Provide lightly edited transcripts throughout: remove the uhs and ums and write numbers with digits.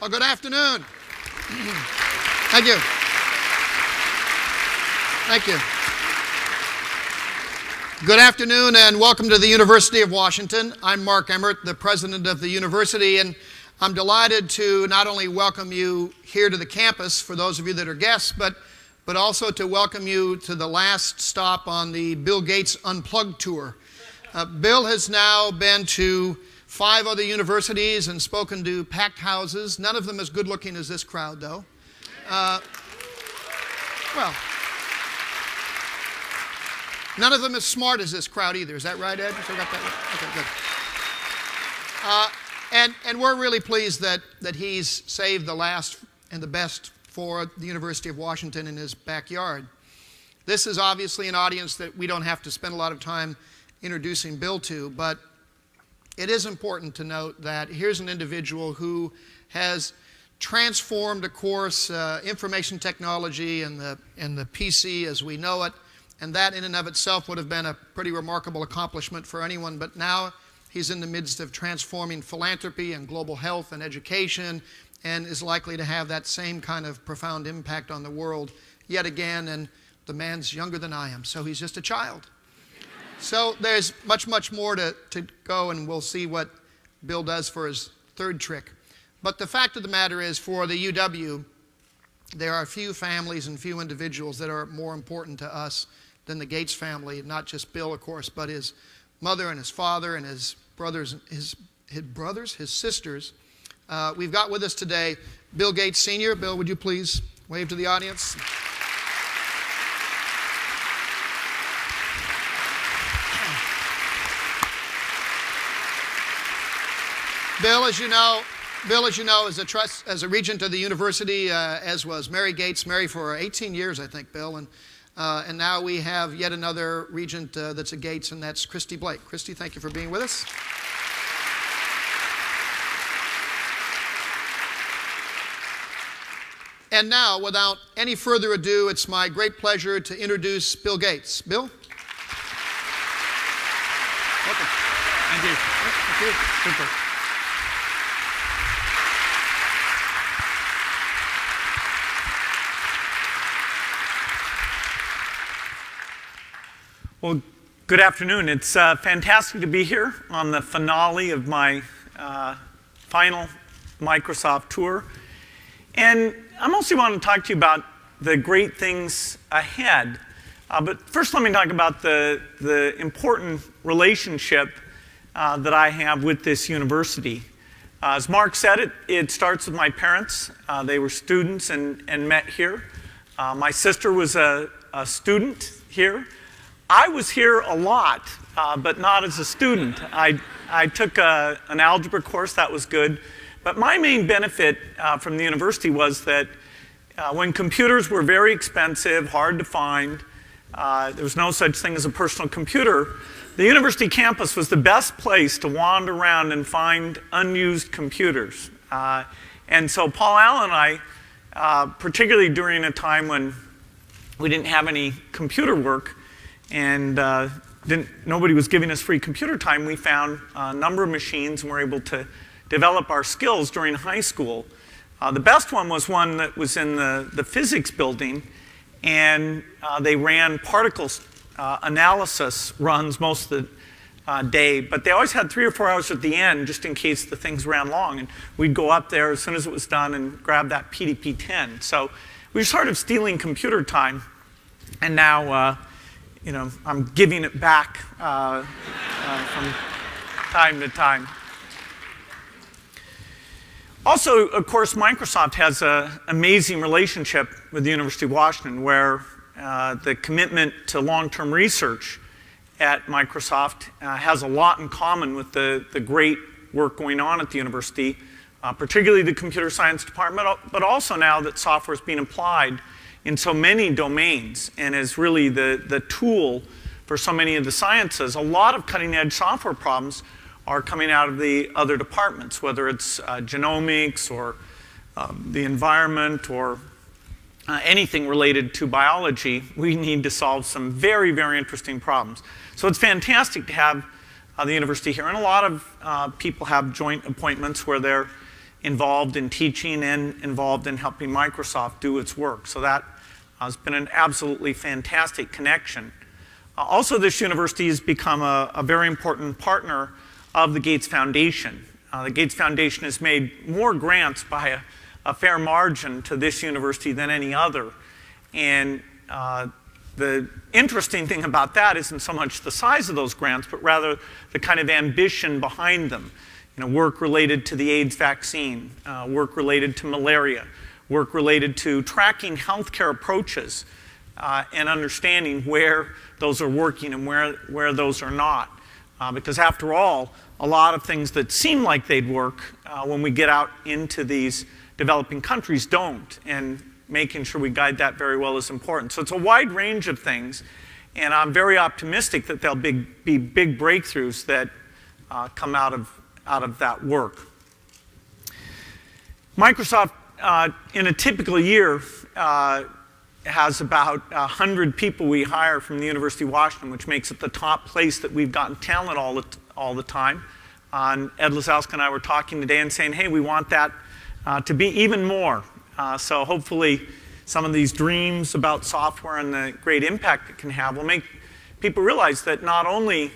Well, good afternoon. Thank you. Thank you. Good afternoon and welcome to the University of Washington. I'm Mark Emmert, the president of the university, and I'm delighted to not only welcome you here to the campus, for those of you that are guests, but also to welcome you to the last stop on the Bill Gates Unplugged tour. Bill has now been to 5 other universities and spoken to packed houses, none of them as good looking as this crowd, though. None of them as smart as this crowd either. Is that right, Ed? So got that right? Okay, good. And we're really pleased that he's saved the last and the best for the University of Washington in his backyard. This is obviously an audience that we don't have to spend a lot of time introducing Bill to, but it is important to note that here's an individual who has transformed, of course, information technology and the PC as we know it, and that in and of itself would have been a pretty remarkable accomplishment for anyone, but now he's in the midst of transforming philanthropy and global health and education and is likely to have that same kind of profound impact on the world yet again, and the man's younger than I am, so he's just a child. So there's much, much more to go, and we'll see what Bill does for his third trick. But the fact of the matter is, for the UW, there are few families and few individuals that are more important to us than the Gates family, not just Bill, of course, but his mother and his father and his brothers, his sisters. We've got with us today Bill Gates Sr. Bill, would you please wave to the audience? Bill, as you know, as a regent of the university, as was Mary Gates, Mary for 18 years, I think, Bill, and now we have yet another regent that's a Gates, and that's Christy Blake. Christy, thank you for being with us. And now, without any further ado, it's my great pleasure to introduce Bill Gates. Bill? Welcome. Thank you. Thank you. Super. Well, good afternoon. It's fantastic to be here on the finale of my final Microsoft tour. And I mostly want to talk to you about the great things ahead. But first let me talk about the important relationship that I have with this university. As Mark said, it starts with my parents. They were students and met here. My sister was a student here. I was here a lot, but not as a student. I took an algebra course, that was good. But my main benefit from the university was that when computers were very expensive, hard to find, there was no such thing as a personal computer, the university campus was the best place to wander around and find unused computers. And so Paul Allen and I, particularly during a time when we didn't have any computer work, and nobody was giving us free computer time, we found a number of machines and were able to develop our skills during high school. The best one was one that was in the physics building, and they ran particle analysis runs most of the day, but they always had 3 or 4 hours at the end just in case the things ran long, and we'd go up there as soon as it was done and grab that PDP-10. So we were sort of stealing computer time, and now you know, I'm giving it back from time to time. Also, of course, Microsoft has an amazing relationship with the University of Washington, where the commitment to long-term research at Microsoft has a lot in common with the great work going on at the university, particularly the computer science department, but also now that software is being applied in so many domains and is really the tool for so many of the sciences. A lot of cutting-edge software problems are coming out of the other departments, whether it's genomics or the environment or anything related to biology. We need to solve some very, very interesting problems. So it's fantastic to have the university here, and a lot of people have joint appointments where they're involved in teaching and involved in helping Microsoft do its work. So that has been an absolutely fantastic connection. Also, this university has become a very important partner of the Gates Foundation. The Gates Foundation has made more grants by a fair margin to this university than any other. And the interesting thing about that isn't so much the size of those grants, but rather the kind of ambition behind them. Work related to the AIDS vaccine, work related to malaria, work related to tracking healthcare approaches and understanding where those are working and where those are not. Because after all, a lot of things that seem like they'd work when we get out into these developing countries don't. And making sure we guide that very well is important. So it's a wide range of things. And I'm very optimistic that there'll be big breakthroughs that come out of that work. Microsoft, in a typical year, has about 100 people we hire from the University of Washington, which makes it the top place that we've gotten talent all the time. Ed Lazowska and I were talking today and saying, hey, we want that to be even more. So hopefully some of these dreams about software and the great impact it can have will make people realize that not only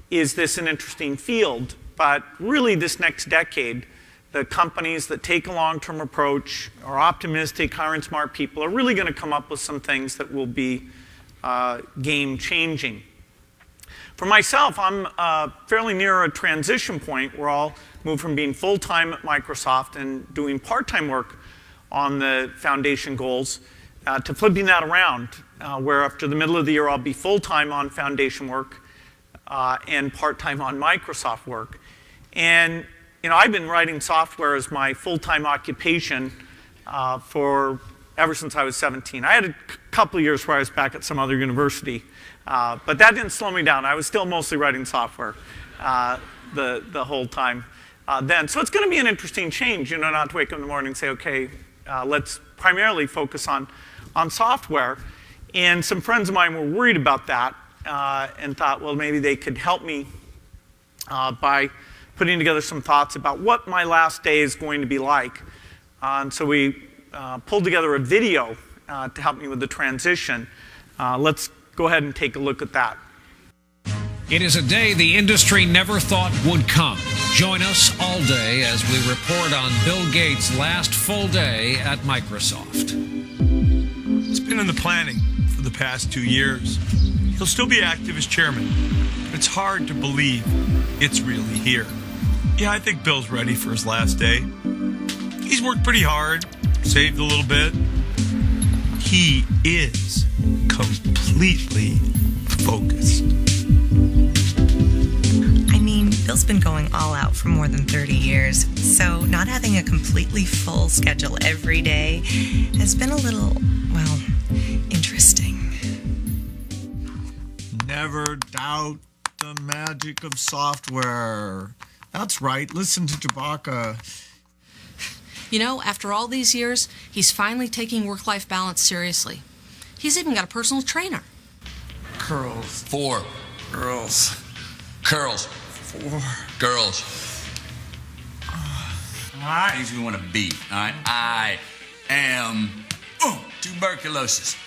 is this an interesting field, but really this next decade, the companies that take a long-term approach, are optimistic, hiring smart people, are really going to come up with some things that will be game-changing. For myself, I'm fairly near a transition point where I'll move from being full-time at Microsoft and doing part-time work on the foundation goals to flipping that around, where after the middle of the year I'll be full-time on foundation work and part-time on Microsoft work. And I've been writing software as my full-time occupation ever since I was 17. I had a couple of years where I was back at some other university, but that didn't slow me down. I was still mostly writing software the whole time then. So it's going to be an interesting change, not to wake up in the morning and say, okay, let's primarily focus on software. And some friends of mine were worried about that and thought, well, maybe they could help me by putting together some thoughts about what my last day is going to be like. And so we pulled together a video to help me with the transition. Let's go ahead and take a look at that. It is a day the industry never thought would come. Join us all day as we report on Bill Gates' last full day at Microsoft. It's been in the planning for the past 2 years. He'll still be active as chairman, but it's hard to believe it's really here. Yeah, I think Bill's ready for his last day. He's worked pretty hard, saved a little bit. He is completely focused. I mean, Bill's been going all out for more than 30 years, so not having a completely full schedule every day has been a little, well, interesting. Never doubt the magic of software. That's right. Listen to Chewbacca. After all these years, he's finally taking work-life balance seriously. He's even got a personal trainer. Curls. 4 Girls. curls. 4 Girls. I Things we want to beat. All right. I am tuberculosis.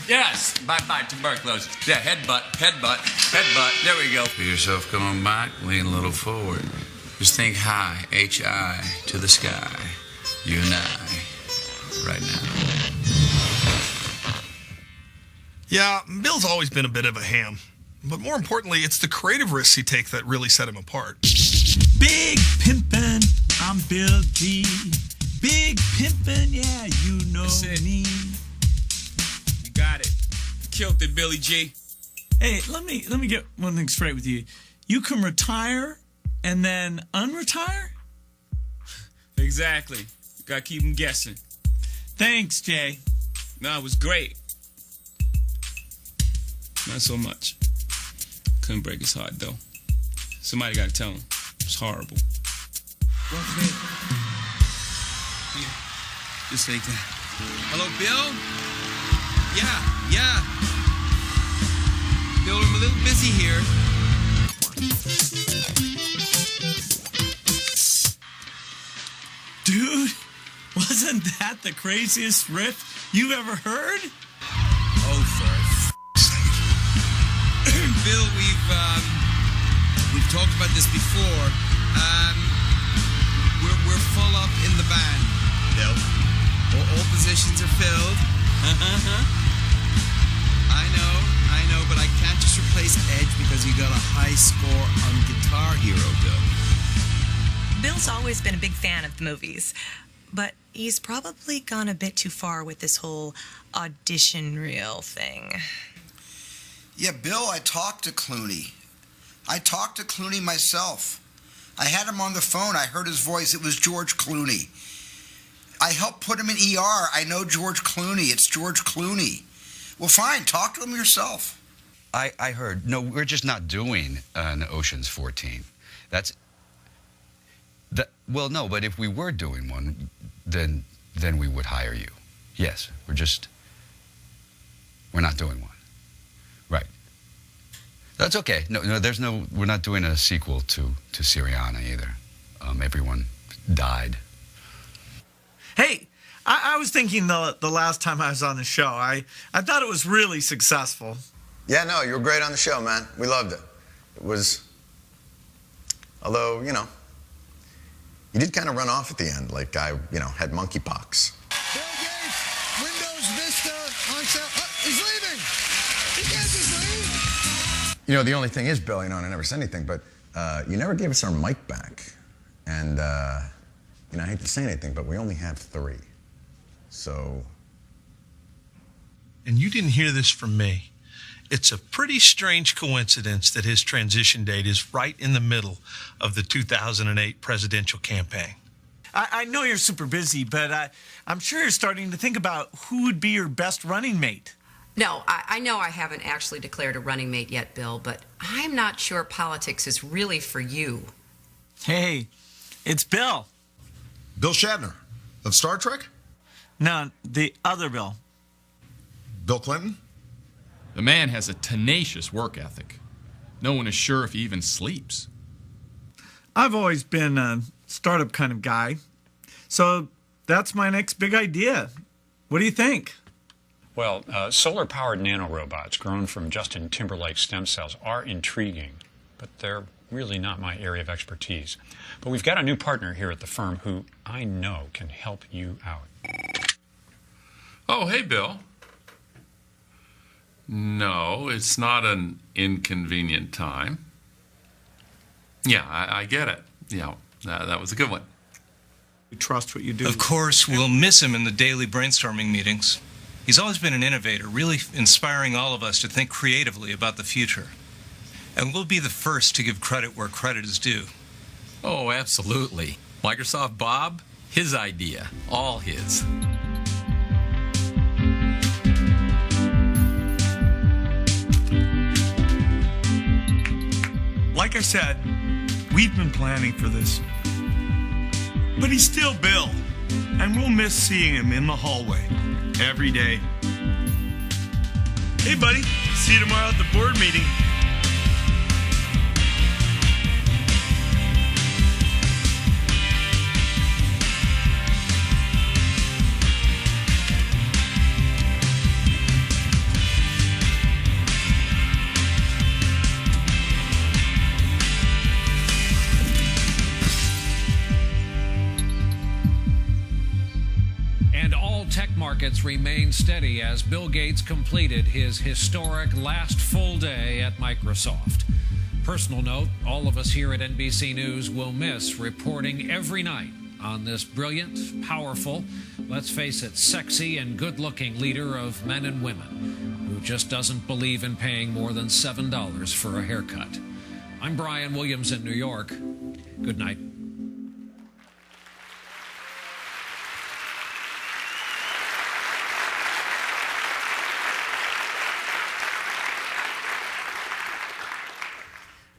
Yes. Bye tuberculosis. Yeah. Headbutt. There we go. Feel yourself coming back. Lean a little forward. Just think high. H-I to the sky. You and I. Right now. Yeah, Bill's always been a bit of a ham. But more importantly, it's the creative risks he takes that really set him apart. Big pimpin', I'm Bill G. Big pimpin', yeah, you know me. You got it. Killed it, Billy G. Hey, let me get one thing straight with you. You can retire and then unretire? Exactly. Gotta keep them guessing. Thanks, Jay. No, it was great. Not so much. Couldn't break his heart, though. Somebody gotta tell him. It's horrible. What's it? Yeah. Just like that. Hello, Bill? Yeah. Bill, I'm a little busy here. Dude, wasn't that the craziest riff you've ever heard? Oh, for f***'s sake. Bill, we've talked about this before. We're full up in the band, Bill. All positions are filled. I know, but I can't just replace Edge because you got a high score on Guitar Hero, Bill. Bill's always been a big fan of the movies, but he's probably gone a bit too far with this whole audition reel thing. Yeah, Bill, I talked to Clooney. I talked to Clooney myself. I had him on the phone. I heard his voice. It was George Clooney. I helped put him in ER. I know George Clooney. It's George Clooney. Well, fine. Talk to him yourself. I heard. No, we're just not doing an Ocean's 14. Well, no, but if we were doing one, then we would hire you. Yes, we're not doing one. Right. That's okay. No, we're not doing a sequel to Syriana either. Everyone died. Hey, I was thinking the last time I was on the show, I thought it was really successful. Yeah, no, you were great on the show, man. We loved it. It was, although, you did kind of run off at the end, like I, had monkeypox. Bill Gates, Windows Vista on sale. Oh, he's leaving. He can't just leave. The only thing is, Bill, I never said anything, but you never gave us our mic back. And, I hate to say anything, but we only have 3. So. And you didn't hear this from me. It's a pretty strange coincidence that his transition date is right in the middle of the 2008 presidential campaign. I know you're super busy, but I'm sure you're starting to think about who would be your best running mate. No, I know I haven't actually declared a running mate yet, Bill, but I'm not sure politics is really for you. Hey, it's Bill. Bill Shatner of Star Trek? No, the other Bill. Bill Clinton? The man has a tenacious work ethic. No one is sure if he even sleeps. I've always been a startup kind of guy. So that's my next big idea. What do you think? Well, solar-powered nanorobots grown from Justin Timberlake stem cells are intriguing, but they're really not my area of expertise. But we've got a new partner here at the firm who I know can help you out. Oh, hey, Bill. No, it's not an inconvenient time. Yeah, I get it. Yeah, that was a good one. You trust what you do. Of course, we'll miss him in the daily brainstorming meetings. He's always been an innovator, really inspiring all of us to think creatively about the future. And we'll be the first to give credit where credit is due. Oh, absolutely. Microsoft Bob, his idea, all his. Like I said, we've been planning for this. But he's still Bill, and we'll miss seeing him in the hallway every day. Hey, buddy, see you tomorrow at the board meeting. Tech markets remained steady as Bill Gates completed his historic last full day at Microsoft. Personal note, all of us here at NBC News will miss reporting every night on this brilliant, powerful, let's face it, sexy and good-looking leader of men and women who just doesn't believe in paying more than $7 for a haircut. I'm Brian Williams in New York. Good night.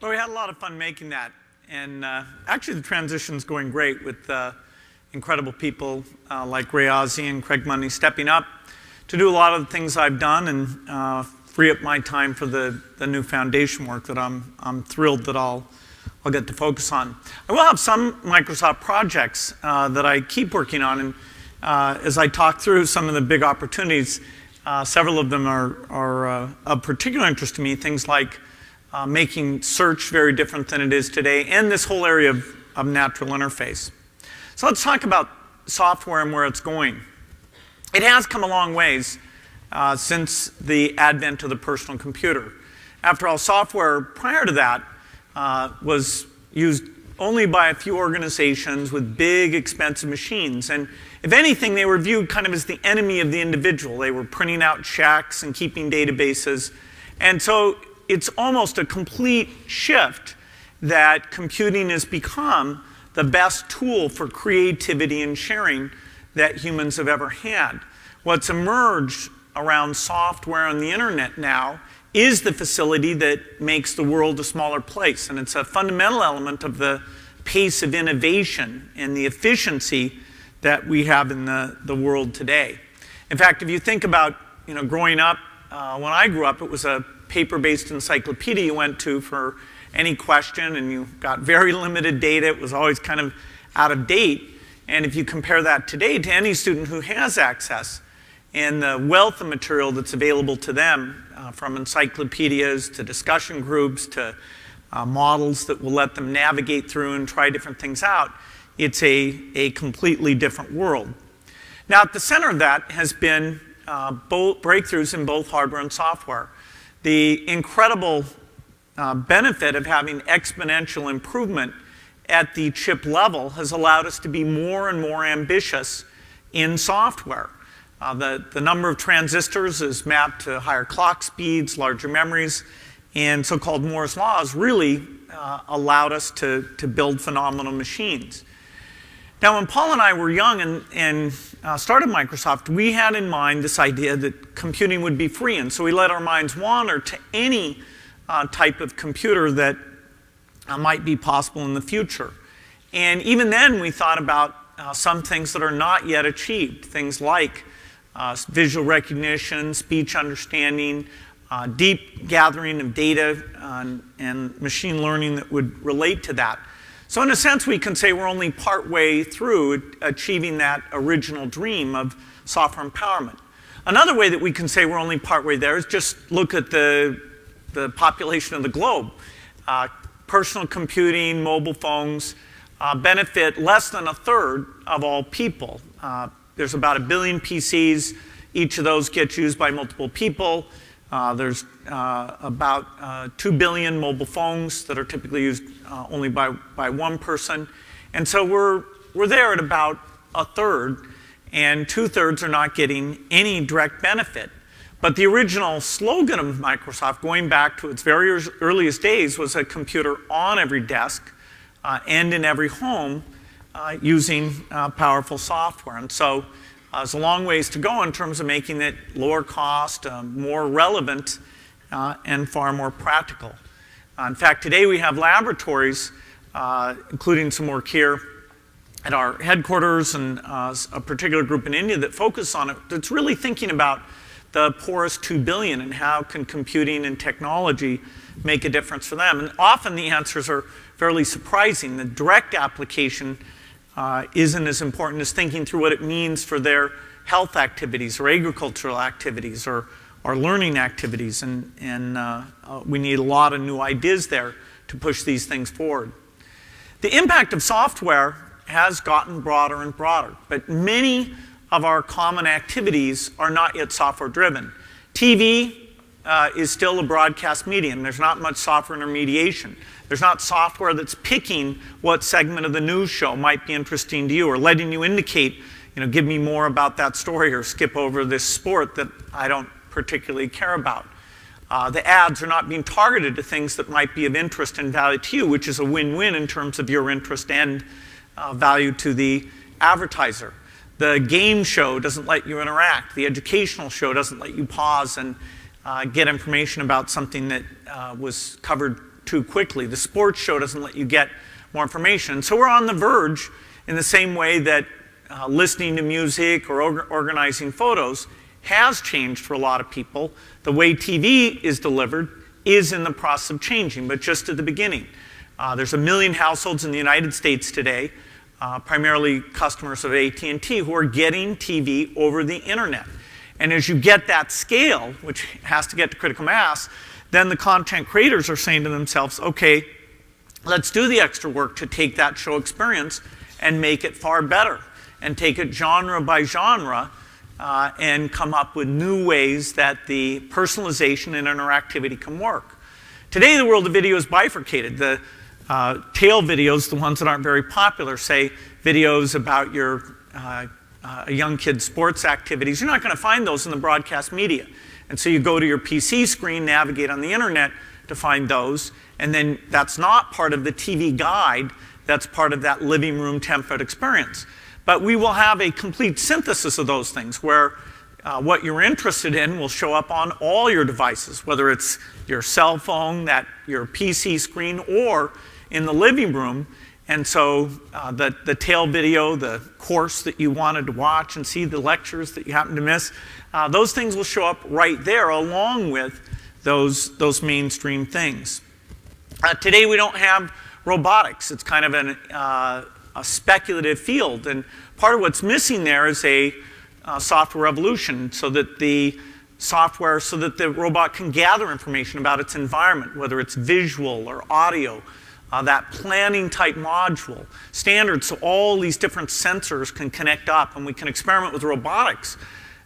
Well, we had a lot of fun making that. And actually, the transition's going great with incredible people like Ray Ozzie and Craig Mundy stepping up to do a lot of the things I've done and free up my time for the new foundation work that I'm thrilled that I'll I'll get to focus on. I will have some Microsoft projects that I keep working on, and as I talk through some of the big opportunities, several of them are of particular interest to me, things like making search very different than it is today, and this whole area of natural interface. So let's talk about software and where it's going. It has come a long ways since the advent of the personal computer. After all, software prior to that was used only by a few organizations with big, expensive machines. And if anything, they were viewed kind of as the enemy of the individual. They were printing out checks and keeping databases. And so it's almost a complete shift that computing has become the best tool for creativity and sharing that humans have ever had. What's emerged around software and the internet now is the facility that makes the world a smaller place. And it's a fundamental element of the pace of innovation and the efficiency that we have in the world today. In fact, if you think about growing up, when I grew up, it was a paper-based encyclopedia you went to for any question, and you got very limited data. It was always kind of out of date. And if you compare that today to any student who has access and the wealth of material that's available to them, from encyclopedias to discussion groups to models that will let them navigate through and try different things out, it's a completely different world. Now, at the center of that has been both breakthroughs in both hardware and software. The incredible benefit of having exponential improvement at the chip level has allowed us to be more and more ambitious in software. The number of transistors is mapped to higher clock speeds, larger memories, and so-called Moore's Law has really allowed us to build phenomenal machines. Now, when Paul and I were young and started Microsoft, we had in mind this idea that computing would be free, and so we let our minds wander to any type of computer that might be possible in the future. And even then, we thought about some things that are not yet achieved, things like visual recognition, speech understanding, deep gathering of data, and machine learning that would relate to that. So in a sense, we can say we're only partway through achieving that original dream of software empowerment. Another way that we can say we're only partway there is just look at the population of the globe. Personal computing, mobile phones benefit less than a third of all people. There's about 1 billion PCs. Each of those gets used by multiple people. There's about 2 billion mobile phones that are typically used only by one person. And so we're there at about a third, and 2/3 are not getting any direct benefit. But the original slogan of Microsoft, going back to its very earliest days, was a computer on every desk and in every home using powerful software. And so there's a long ways to go in terms of making it lower cost, more relevant, and far more practical. In fact, today we have laboratories, including some work here at our headquarters and a particular group in India that focus on it, that's really thinking about the poorest 2 billion and how can computing and technology make a difference for them. And often the answers are fairly surprising. The direct application isn't as important as thinking through what it means for their health activities or agricultural activities or learning activities. And we need a lot of new ideas there to push these things forward. The impact of software has gotten broader and broader, but many of our common activities are not yet software driven. TV is still a broadcast medium. There's not much software intermediation. There's not software that's picking what segment of the news show might be interesting to you or letting you indicate, give me more about that story or skip over this sport that I don't particularly care about. The ads are not being targeted to things that might be of interest and value to you, which is a win-win in terms of your interest and value to the advertiser. The game show doesn't let you interact. The educational show doesn't let you pause and get information about something that was covered too quickly. The sports show doesn't let you get more information. So we're on the verge in the same way that listening to music or organizing photos has changed for a lot of people. The way TV is delivered is in the process of changing, but just at the beginning. There's 1 million households in the United States today, primarily customers of AT&T, who are getting TV over the internet. And as you get that scale, which has to get to critical mass, then the content creators are saying to themselves, okay, let's do the extra work to take that show experience and make it far better, and take it genre by genre and come up with new ways that the personalization and interactivity can work. Today, the world of video is bifurcated. The tail videos, the ones that aren't very popular, say videos about your a young kid's sports activities. You're not going to find those in the broadcast media. And so you go to your PC screen, navigate on the internet to find those, and then that's not part of the TV guide, that's part of that living room template experience. But we will have a complete synthesis of those things where what you're interested in will show up on all your devices, whether it's your cell phone, your PC screen, or in the living room. And so the tail video, the course that you wanted to watch and see, the lectures that you happen to miss, those things will show up right there along with those mainstream things. Today we don't have robotics. It's kind of a speculative field. And part of what's missing there is a software revolution so that the robot can gather information about its environment, whether it's visual or audio, that planning type module, standards, so all these different sensors can connect up, and we can experiment with robotics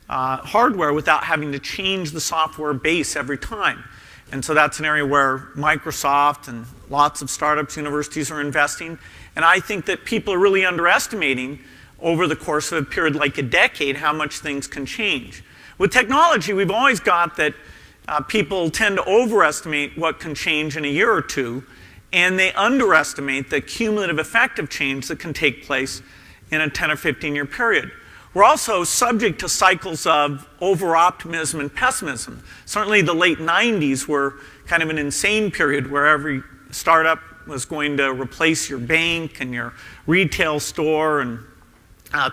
hardware without having to change the software base every time. And so that's an area where Microsoft and lots of startups, universities are investing. And I think that people are really underestimating over the course of a period like a decade how much things can change. With technology, we've always got that people tend to overestimate what can change in a year or two, and they underestimate the cumulative effect of change that can take place in a 10 or 15-year period. We're also subject to cycles of over-optimism and pessimism. Certainly the late 90s were kind of an insane period where every startup was going to replace your bank and your retail store, and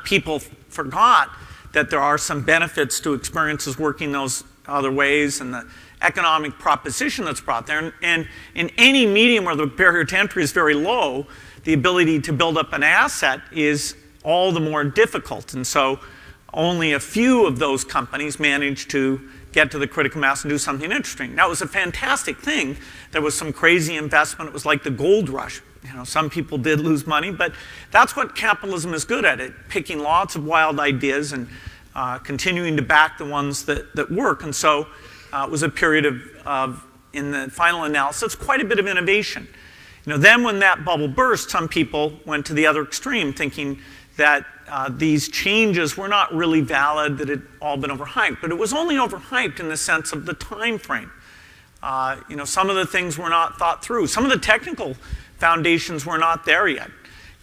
people forgot that there are some benefits to experiences working those other ways, and the economic proposition that's brought there. And in any medium where the barrier to entry is very low, the ability to build up an asset is all the more difficult. And so only a few of those companies managed to get to the critical mass and do something interesting. Now, it was a fantastic thing. There was some crazy investment. It was like the gold rush. You know, some people did lose money, but that's what capitalism is good at, picking lots of wild ideas and continuing to back the ones that work. And so it was a period of, in the final analysis, quite a bit of innovation. You know, then when that bubble burst, some people went to the other extreme, thinking that these changes were not really valid, that it had all been overhyped. But it was only overhyped in the sense of the time frame. You know, some of the things were not thought through. Some of the technical foundations were not there yet.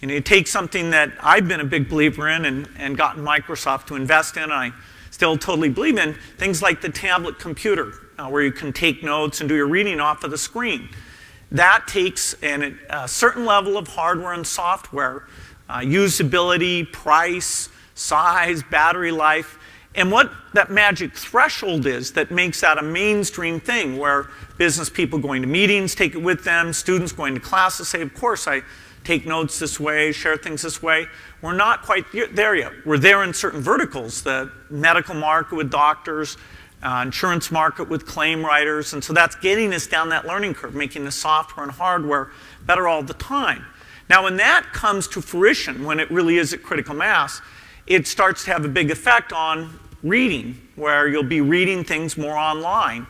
You know, you take something that I've been a big believer in and gotten Microsoft to invest in, and I still totally believe in, things like the tablet computer, where you can take notes and do your reading off of the screen. That takes a certain level of hardware and software, usability, price, size, battery life, and what that magic threshold is that makes that a mainstream thing where business people going to meetings take it with them, students going to classes say, of course, I take notes this way, share things this way. We're not quite there yet. We're there in certain verticals, the medical market with doctors, insurance market with claim writers, and so that's getting us down that learning curve, making the software and hardware better all the time. Now, when that comes to fruition, when it really is at critical mass, it starts to have a big effect on reading, where you'll be reading things more online.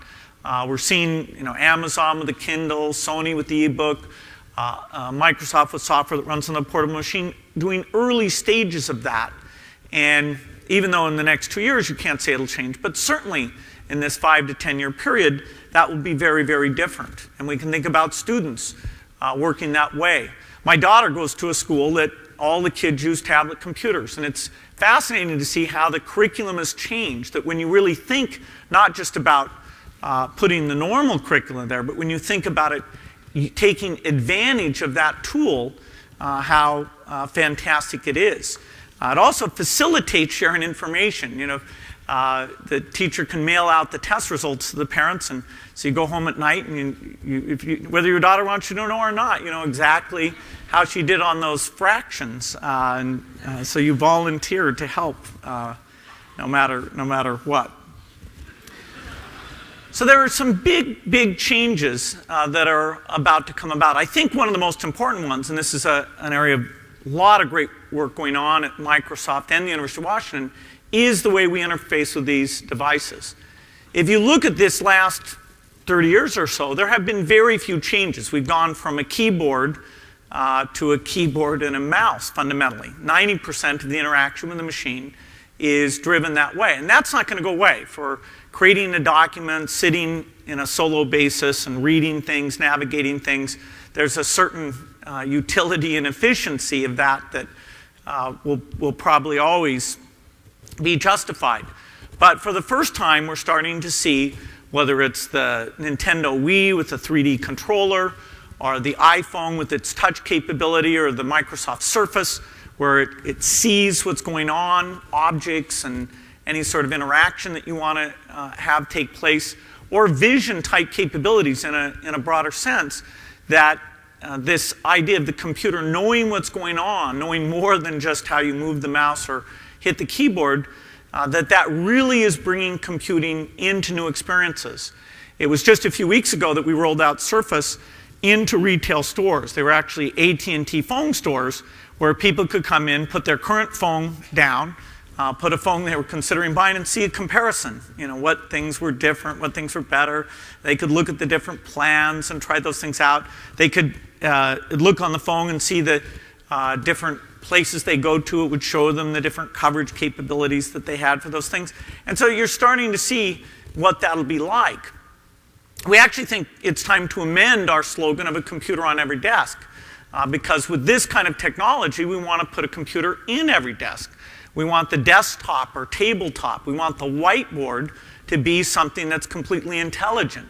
We're seeing, you know, Amazon with the Kindle, Sony with the ebook, Microsoft with software that runs on the portable machine, doing early stages of that. And even though in the next 2 years you can't say it'll change, but certainly in this 5 to 10 year period, that will be very, very different. And we can think about students working that way. My daughter goes to a school that all the kids use tablet computers, and it's fascinating to see how the curriculum has changed, that when you really think not just about putting the normal curriculum there, but when you think about it, taking advantage of that tool, how fantastic it is. It also facilitates sharing information. You know, The teacher can mail out the test results to the parents, and so you go home at night, and whether your daughter wants you to know or not, you know exactly how she did on those fractions, so you volunteer to help no matter what. So there are some big changes that are about to come about. I think one of the most important ones, and this is an area of a lot of great work going on at Microsoft and the University of Washington, is the way we interface with these devices. If you look at this last 30 years or so, there have been very few changes. We've gone from a keyboard to a keyboard and a mouse, fundamentally. 90% of the interaction with the machine is driven that way. And that's not going to go away. For creating a document, sitting in a solo basis and reading things, navigating things, there's a certain utility and efficiency of that will probably always be justified. But for the first time, we're starting to see, whether it's the Nintendo Wii with the 3D controller, or the iPhone with its touch capability, or the Microsoft Surface, where it sees what's going on, objects and any sort of interaction that you want to have take place, or vision-type capabilities in a broader sense, that this idea of the computer knowing what's going on, knowing more than just how you move the mouse or hit the keyboard, that really is bringing computing into new experiences. It was just a few weeks ago that we rolled out Surface into retail stores. They were actually AT&T phone stores where people could come in, put their current phone down, put a phone they were considering buying, and see a comparison. You know, what things were different, what things were better. They could look at the different plans and try those things out. They could look on the phone and see the different places they go to. It would show them the different coverage capabilities that they had for those things. And so you're starting to see what that'll be like. We actually think it's time to amend our slogan of a computer on every desk. Because with this kind of technology, we want to put a computer in every desk. We want the desktop or tabletop, we want the whiteboard to be something that's completely intelligent.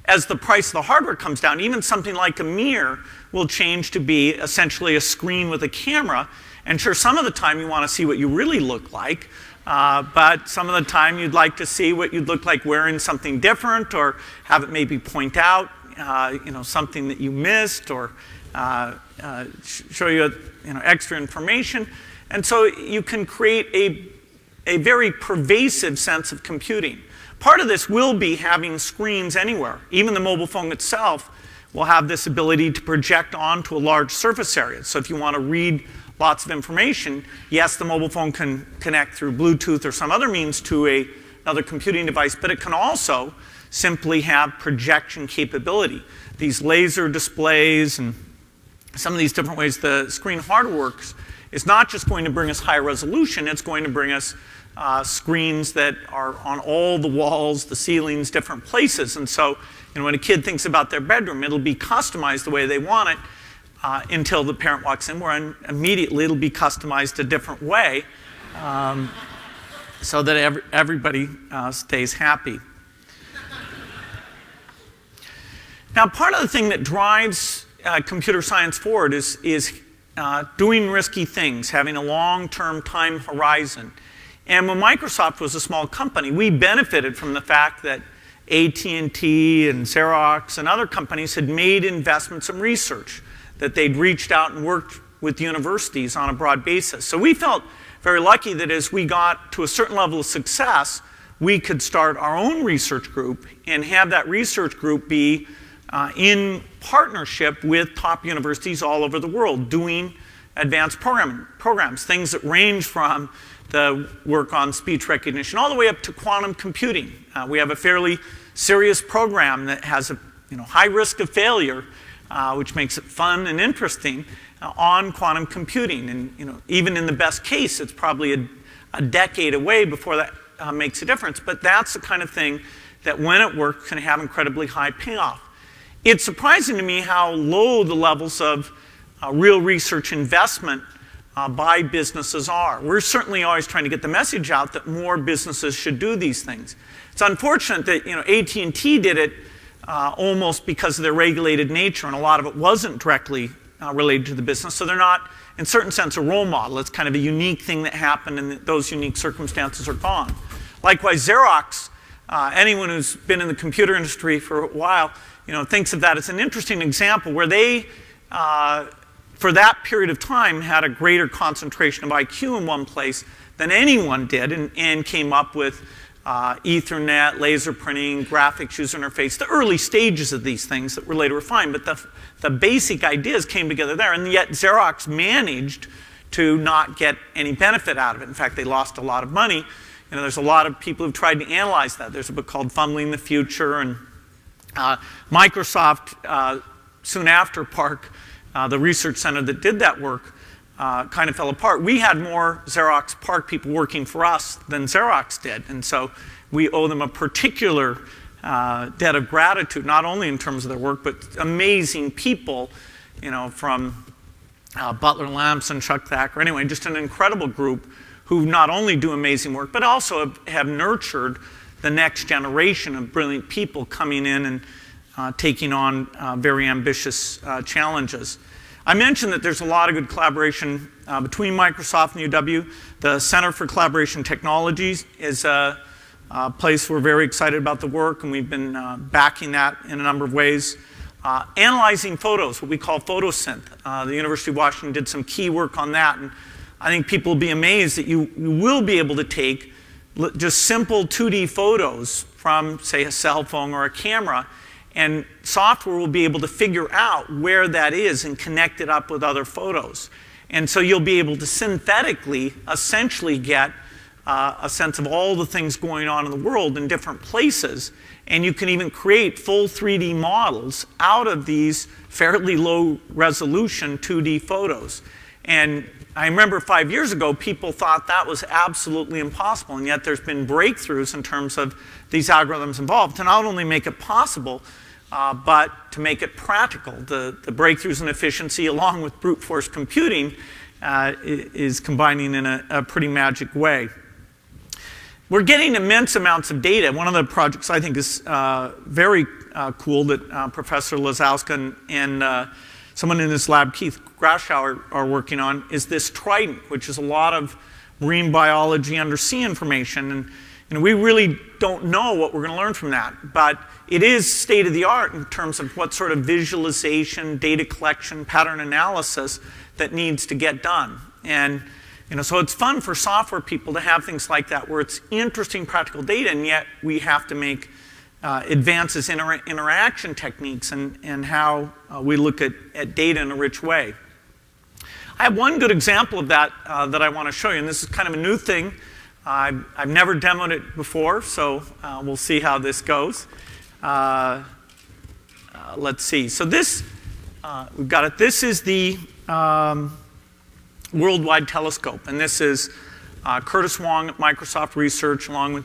As the price of the hardware comes down, even something like a mirror will change to be essentially a screen with a camera. And sure, some of the time you want to see what you really look like, but some of the time you'd like to see what you'd look like wearing something different, or have it maybe point out something that you missed, or show you extra information. And so you can create a very pervasive sense of computing. Part of this will be having screens anywhere. Even the mobile phone itself will have this ability to project onto a large surface area. So if you want to read lots of information, yes, the mobile phone can connect through Bluetooth or some other means to another computing device, but it can also simply have projection capability. These laser displays and some of these different ways the screen hardware works is not just going to bring us high resolution, it's going to bring us screens that are on all the walls, the ceilings, different places. And so when a kid thinks about their bedroom, it'll be customized the way they want it until the parent walks in, where immediately it'll be customized a different way so that everybody stays happy. Now, part of the thing that drives computer science forward is doing risky things, having a long-term time horizon. And when Microsoft was a small company, we benefited from the fact that AT&T and Xerox and other companies had made investments in research, that they'd reached out and worked with universities on a broad basis. So we felt very lucky that as we got to a certain level of success, we could start our own research group and have that research group be in partnership with top universities all over the world doing advanced programs, things that range from the work on speech recognition all the way up to quantum computing. We have a fairly serious program that has a high risk of failure, which makes it fun and interesting, on quantum computing. And even in the best case, it's probably a decade away before that makes a difference. But that's the kind of thing that when it works can have incredibly high payoff. It's surprising to me how low the levels of real research investment by businesses are. We're certainly always trying to get the message out that more businesses should do these things. It's unfortunate that AT&T did it almost because of their regulated nature, and a lot of it wasn't directly related to the business, so they're not, in a certain sense, a role model. It's kind of a unique thing that happened, and those unique circumstances are gone. Likewise, Xerox, anyone who's been in the computer industry for a while, thinks of that as an interesting example where they, for that period of time, had a greater concentration of IQ in one place than anyone did, and came up with Ethernet, laser printing, graphics user interface, the early stages of these things that were later refined. But the basic ideas came together there, and yet Xerox managed to not get any benefit out of it. In fact, they lost a lot of money. There's a lot of people who've tried to analyze that. There's a book called Fumbling the Future, and Microsoft, soon after PARC, the research center that did that work, kind of fell apart. We had more Xerox PARC people working for us than Xerox did, and so we owe them a particular debt of gratitude, not only in terms of their work, but amazing people, from Butler Lamson, Chuck Thacker, anyway, just an incredible group who not only do amazing work, but also have nurtured the next generation of brilliant people coming in and taking on very ambitious challenges. I mentioned that there's a lot of good collaboration between Microsoft and UW. The Center for Collaboration Technologies is a place we're very excited about the work, and we've been backing that in a number of ways. Analyzing photos, what we call photosynth. The University of Washington did some key work on that, and I think people will be amazed that you will be able to take just simple 2D photos from, say, a cell phone or a camera, and software will be able to figure out where that is and connect it up with other photos. And so you'll be able to synthetically essentially get a sense of all the things going on in the world in different places. And you can even create full 3D models out of these fairly low resolution 2D photos. And I remember 5 years ago, people thought that was absolutely impossible, and yet there's been breakthroughs in terms of these algorithms involved to not only make it possible, but to make it practical. The breakthroughs in efficiency, along with brute force computing, is combining in a pretty magic way. We're getting immense amounts of data. One of the projects I think is very cool that Professor Lazowska and someone in his lab, Keith Grashow, are working on is this Trident, which is a lot of marine biology undersea information. And we really don't know what we're going to learn from that. But it is state of the art in terms of what sort of visualization, data collection, pattern analysis that needs to get done. And so it's fun for software people to have things like that where it's interesting practical data, and yet we have to make advances in interaction techniques and how we look at data in a rich way. I have one good example of that that I want to show you, and this is kind of a new thing. I've never demoed it before, so we'll see how this goes. Let's see. So this, we've got it. This is the Worldwide Telescope, and this is Curtis Wong at Microsoft Research, along with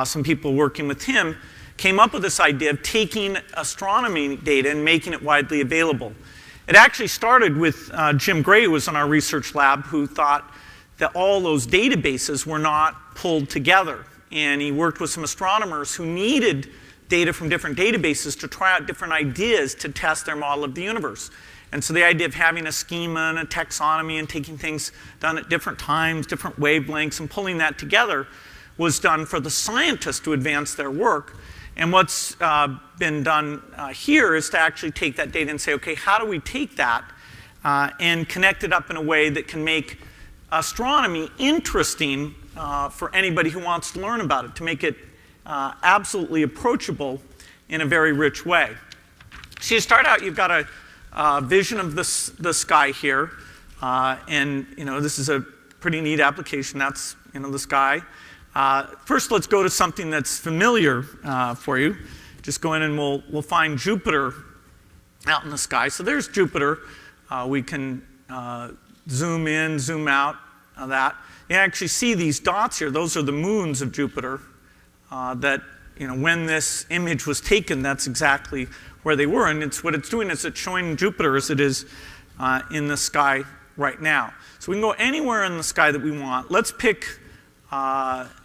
some people working with him, came up with this idea of taking astronomy data and making it widely available. It actually started with Jim Gray, who was in our research lab, who thought that all those databases were not pulled together. And he worked with some astronomers who needed data from different databases to try out different ideas to test their model of the universe. And so the idea of having a schema and a taxonomy and taking things done at different times, different wavelengths, and pulling that together was done for the scientists to advance their work. And what's been done here is to actually take that data and say, okay, how do we take that and connect it up in a way that can make astronomy interesting for anybody who wants to learn about it, to make it absolutely approachable in a very rich way. So you start out, you've got a vision of the sky here, and this is a pretty neat application. That's the sky. First, let's go to something that's familiar for you. Just go in and we'll find Jupiter out in the sky. So there's Jupiter. We can zoom in, zoom out that. You actually see these dots here. Those are the moons of Jupiter that, when this image was taken, that's exactly where they were. And what it's doing is it's showing Jupiter as it is in the sky right now. So we can go anywhere in the sky that we want. Let's pick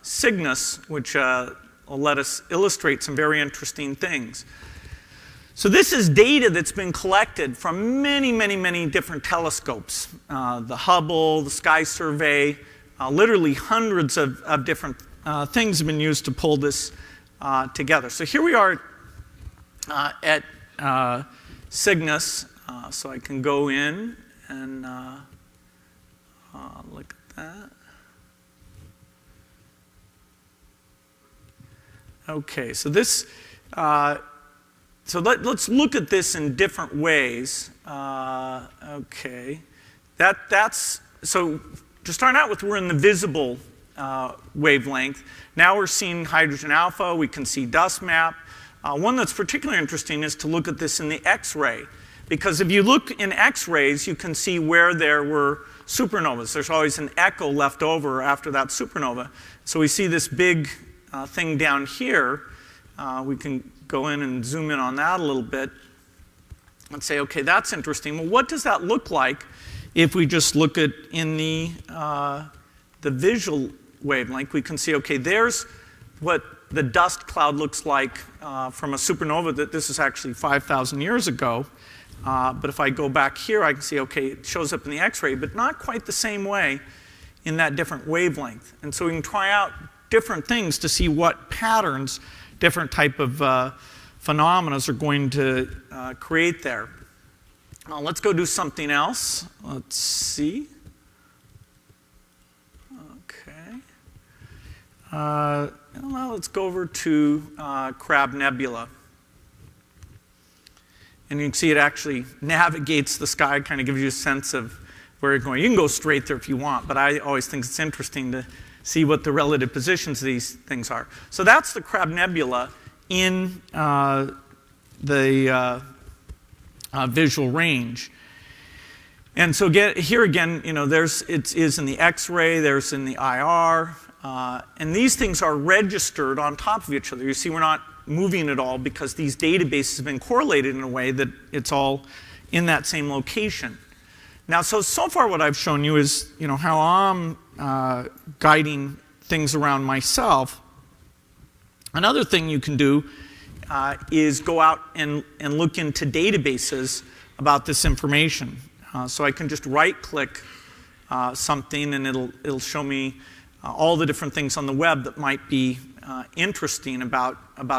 Cygnus, which will let us illustrate some very interesting things. So this is data that's been collected from many, many, many different telescopes. The Hubble, the Sky Survey, literally hundreds of different things have been used to pull this together. So here we are at Cygnus, so I can go in and look at that. Okay, so this, let's look at this in different ways. Okay, so to start out with, we're in the visible wavelength. Now we're seeing hydrogen alpha, we can see dust map. One that's particularly interesting is to look at this in the X-ray, because if you look in X-rays, you can see where there were supernovas. There's always an echo left over after that supernova. So we see this big thing down here. We can go in and zoom in on that a little bit and say, okay, that's interesting. Well, what does that look like if we just look at in the visual wavelength? We can see, okay, there's what the dust cloud looks like from a supernova. That this is actually 5,000 years ago. But if I go back here, I can see, okay, it shows up in the X-ray, but not quite the same way in that different wavelength. And so we can try out different things to see what patterns different type of phenomena are going to create there. Let's go do something else. Let's see. Okay. Now let's go over to Crab Nebula. And you can see it actually navigates the sky, kind of gives you a sense of where you're going. You can go straight there if you want, but I always think it's interesting to see what the relative positions of these things are. So that's the Crab Nebula in the visual range. And so here again, you know, it is in the X-ray, there's in the IR, and these things are registered on top of each other. You see we're not moving at all because these databases have been correlated in a way that it's all in that same location. Now, so far what I've shown you is, you know, how I'm guiding things around myself. Another thing you can do is go out and look into databases about this information. So I can just right-click something and it'll show me all the different things on the web that might be interesting about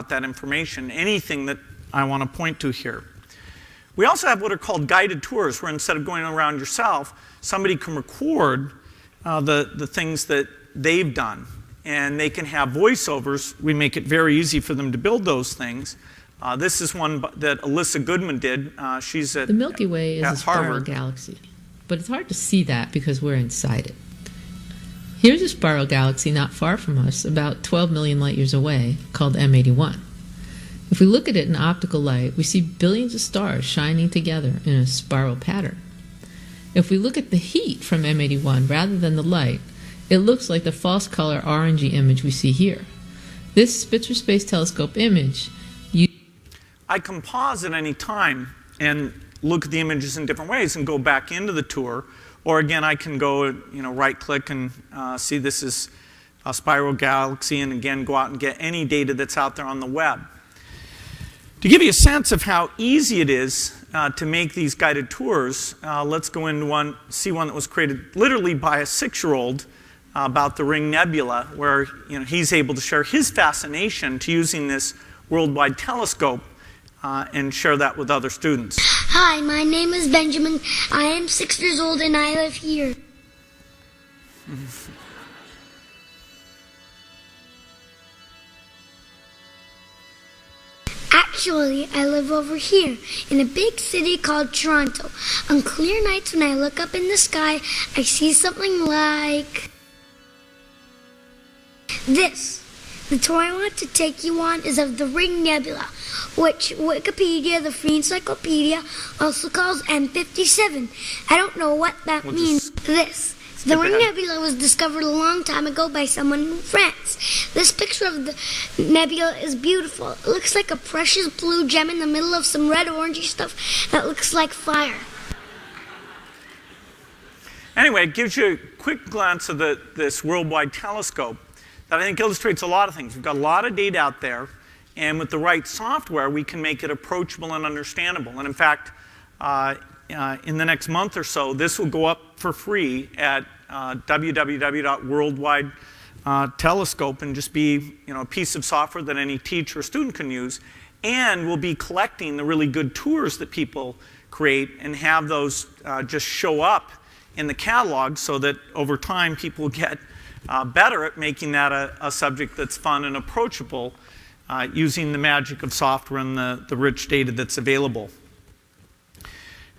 that information, anything that I want to point to here. We also have what are called guided tours, where instead of going around yourself, somebody can record the things that they've done. And they can have voiceovers. We make it very easy for them to build those things. This is one that Alyssa Goodman did. She's at The Milky Way is a spiral Harvard. galaxy, but it's hard to see that because we're inside it. Here's a spiral galaxy not far from us, about 12 million light years away, called M81. If we look at it in optical light, we see billions of stars shining together in a spiral pattern. If we look at the heat from M81 rather than the light, it looks like the false color orangey image we see here. This Spitzer Space Telescope image, I can pause at any time and look at the images in different ways and go back into the tour. Or again, I can go, you know, right-click and see this is a spiral galaxy, and again, go out and get any data that's out there on the web. To give you a sense of how easy it is to make these guided tours, let's go into see one that was created literally by a 6-year-old about the Ring Nebula, where, you know, he's able to share his fascination to using this worldwide telescope and share that with other students. Hi, my name is Benjamin. I am 6 years old and I live here. Actually, I live over here in a big city called Toronto. On clear nights when I look up in the sky, I see something like this. The tour I want to take you on is of the Ring Nebula, which Wikipedia, the Free Encyclopedia, also calls M57. I don't know what that means. The Ring Nebula was discovered a long time ago by someone in France. This picture of the nebula is beautiful. It looks like a precious blue gem in the middle of some red orangey stuff that looks like fire. Anyway, it gives you a quick glance of this worldwide telescope that I think illustrates a lot of things. We've got a lot of data out there, and with the right software, we can make it approachable and understandable. And in fact, in the next month or so, this will go up for free at telescope and just be a piece of software that any teacher or student can use. And we'll be collecting the really good tours that people create and have those just show up in the catalog so that over time people get better at making that a subject that's fun and approachable using the magic of software and the rich data that's available.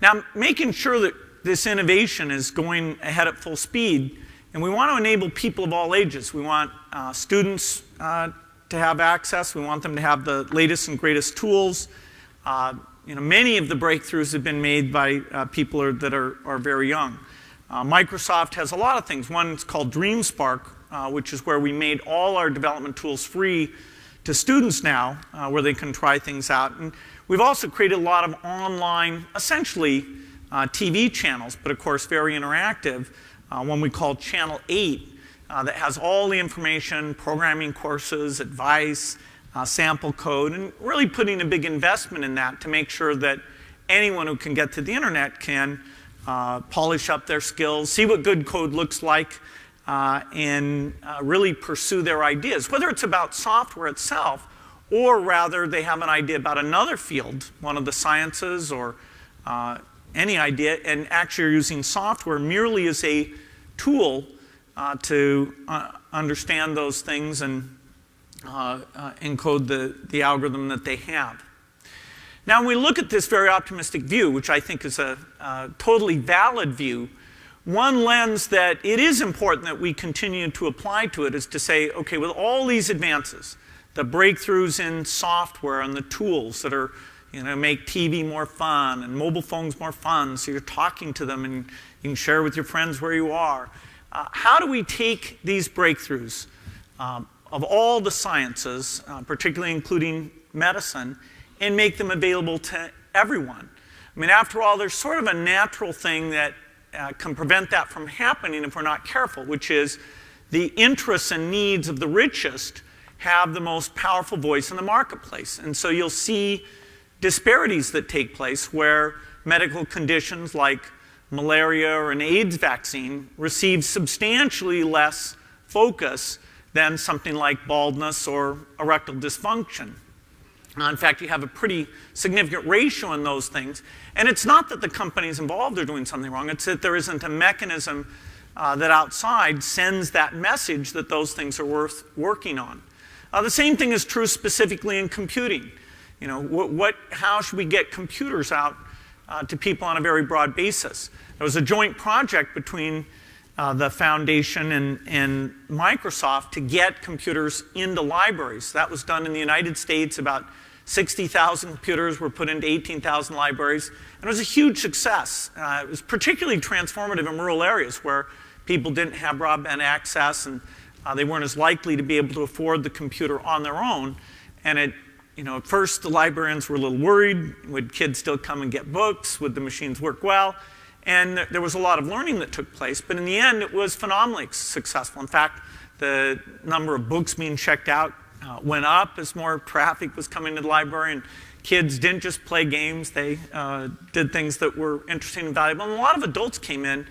Now, making sure that this innovation is going ahead at full speed, and we want to enable people of all ages. We want students to have access. We want them to have the latest and greatest tools. Many of the breakthroughs have been made by people that are very young. Microsoft has a lot of things. One is called DreamSpark, which is where we made all our development tools free to students now, where they can try things out. And we've also created a lot of online, essentially TV channels, but of course very interactive, one we call Channel 8, that has all the information, programming courses, advice, sample code, and really putting a big investment in that to make sure that anyone who can get to the internet can polish up their skills, see what good code looks like, and really pursue their ideas, whether it's about software itself or rather they have an idea about another field, one of the sciences or any idea, and actually are using software merely as a tool to understand those things and encode the algorithm that they have. Now, when we look at this very optimistic view, which I think is a totally valid view, one lens that it is important that we continue to apply to it is to say, okay, with all these advances, the breakthroughs in software and the tools that are, make TV more fun and mobile phones more fun, so you're talking to them and you can share with your friends where you are. How do we take these breakthroughs of all the sciences, particularly including medicine, and make them available to everyone? I mean, after all, there's sort of a natural thing that can prevent that from happening if we're not careful, which is the interests and needs of the richest have the most powerful voice in the marketplace. And so you'll see disparities that take place where medical conditions like malaria or an AIDS vaccine receive substantially less focus than something like baldness or erectile dysfunction. In fact, you have a pretty significant ratio in those things. And it's not that the companies involved are doing something wrong. It's that there isn't a mechanism that outside sends that message that those things are worth working on. The same thing is true specifically in computing. How should we get computers out to people on a very broad basis? There was a joint project between the foundation and Microsoft to get computers into libraries. That was done in the United States. About 60,000 computers were put into 18,000 libraries. And it was a huge success. It was particularly transformative in rural areas where people didn't have broadband access and they weren't as likely to be able to afford the computer on their own. And at first the librarians were a little worried. Would kids still come and get books? Would the machines work well? And there was a lot of learning that took place, but in the end it was phenomenally successful. In fact, the number of books being checked out went up as more traffic was coming to the library, and kids didn't just play games, they did things that were interesting and valuable. And a lot of adults came in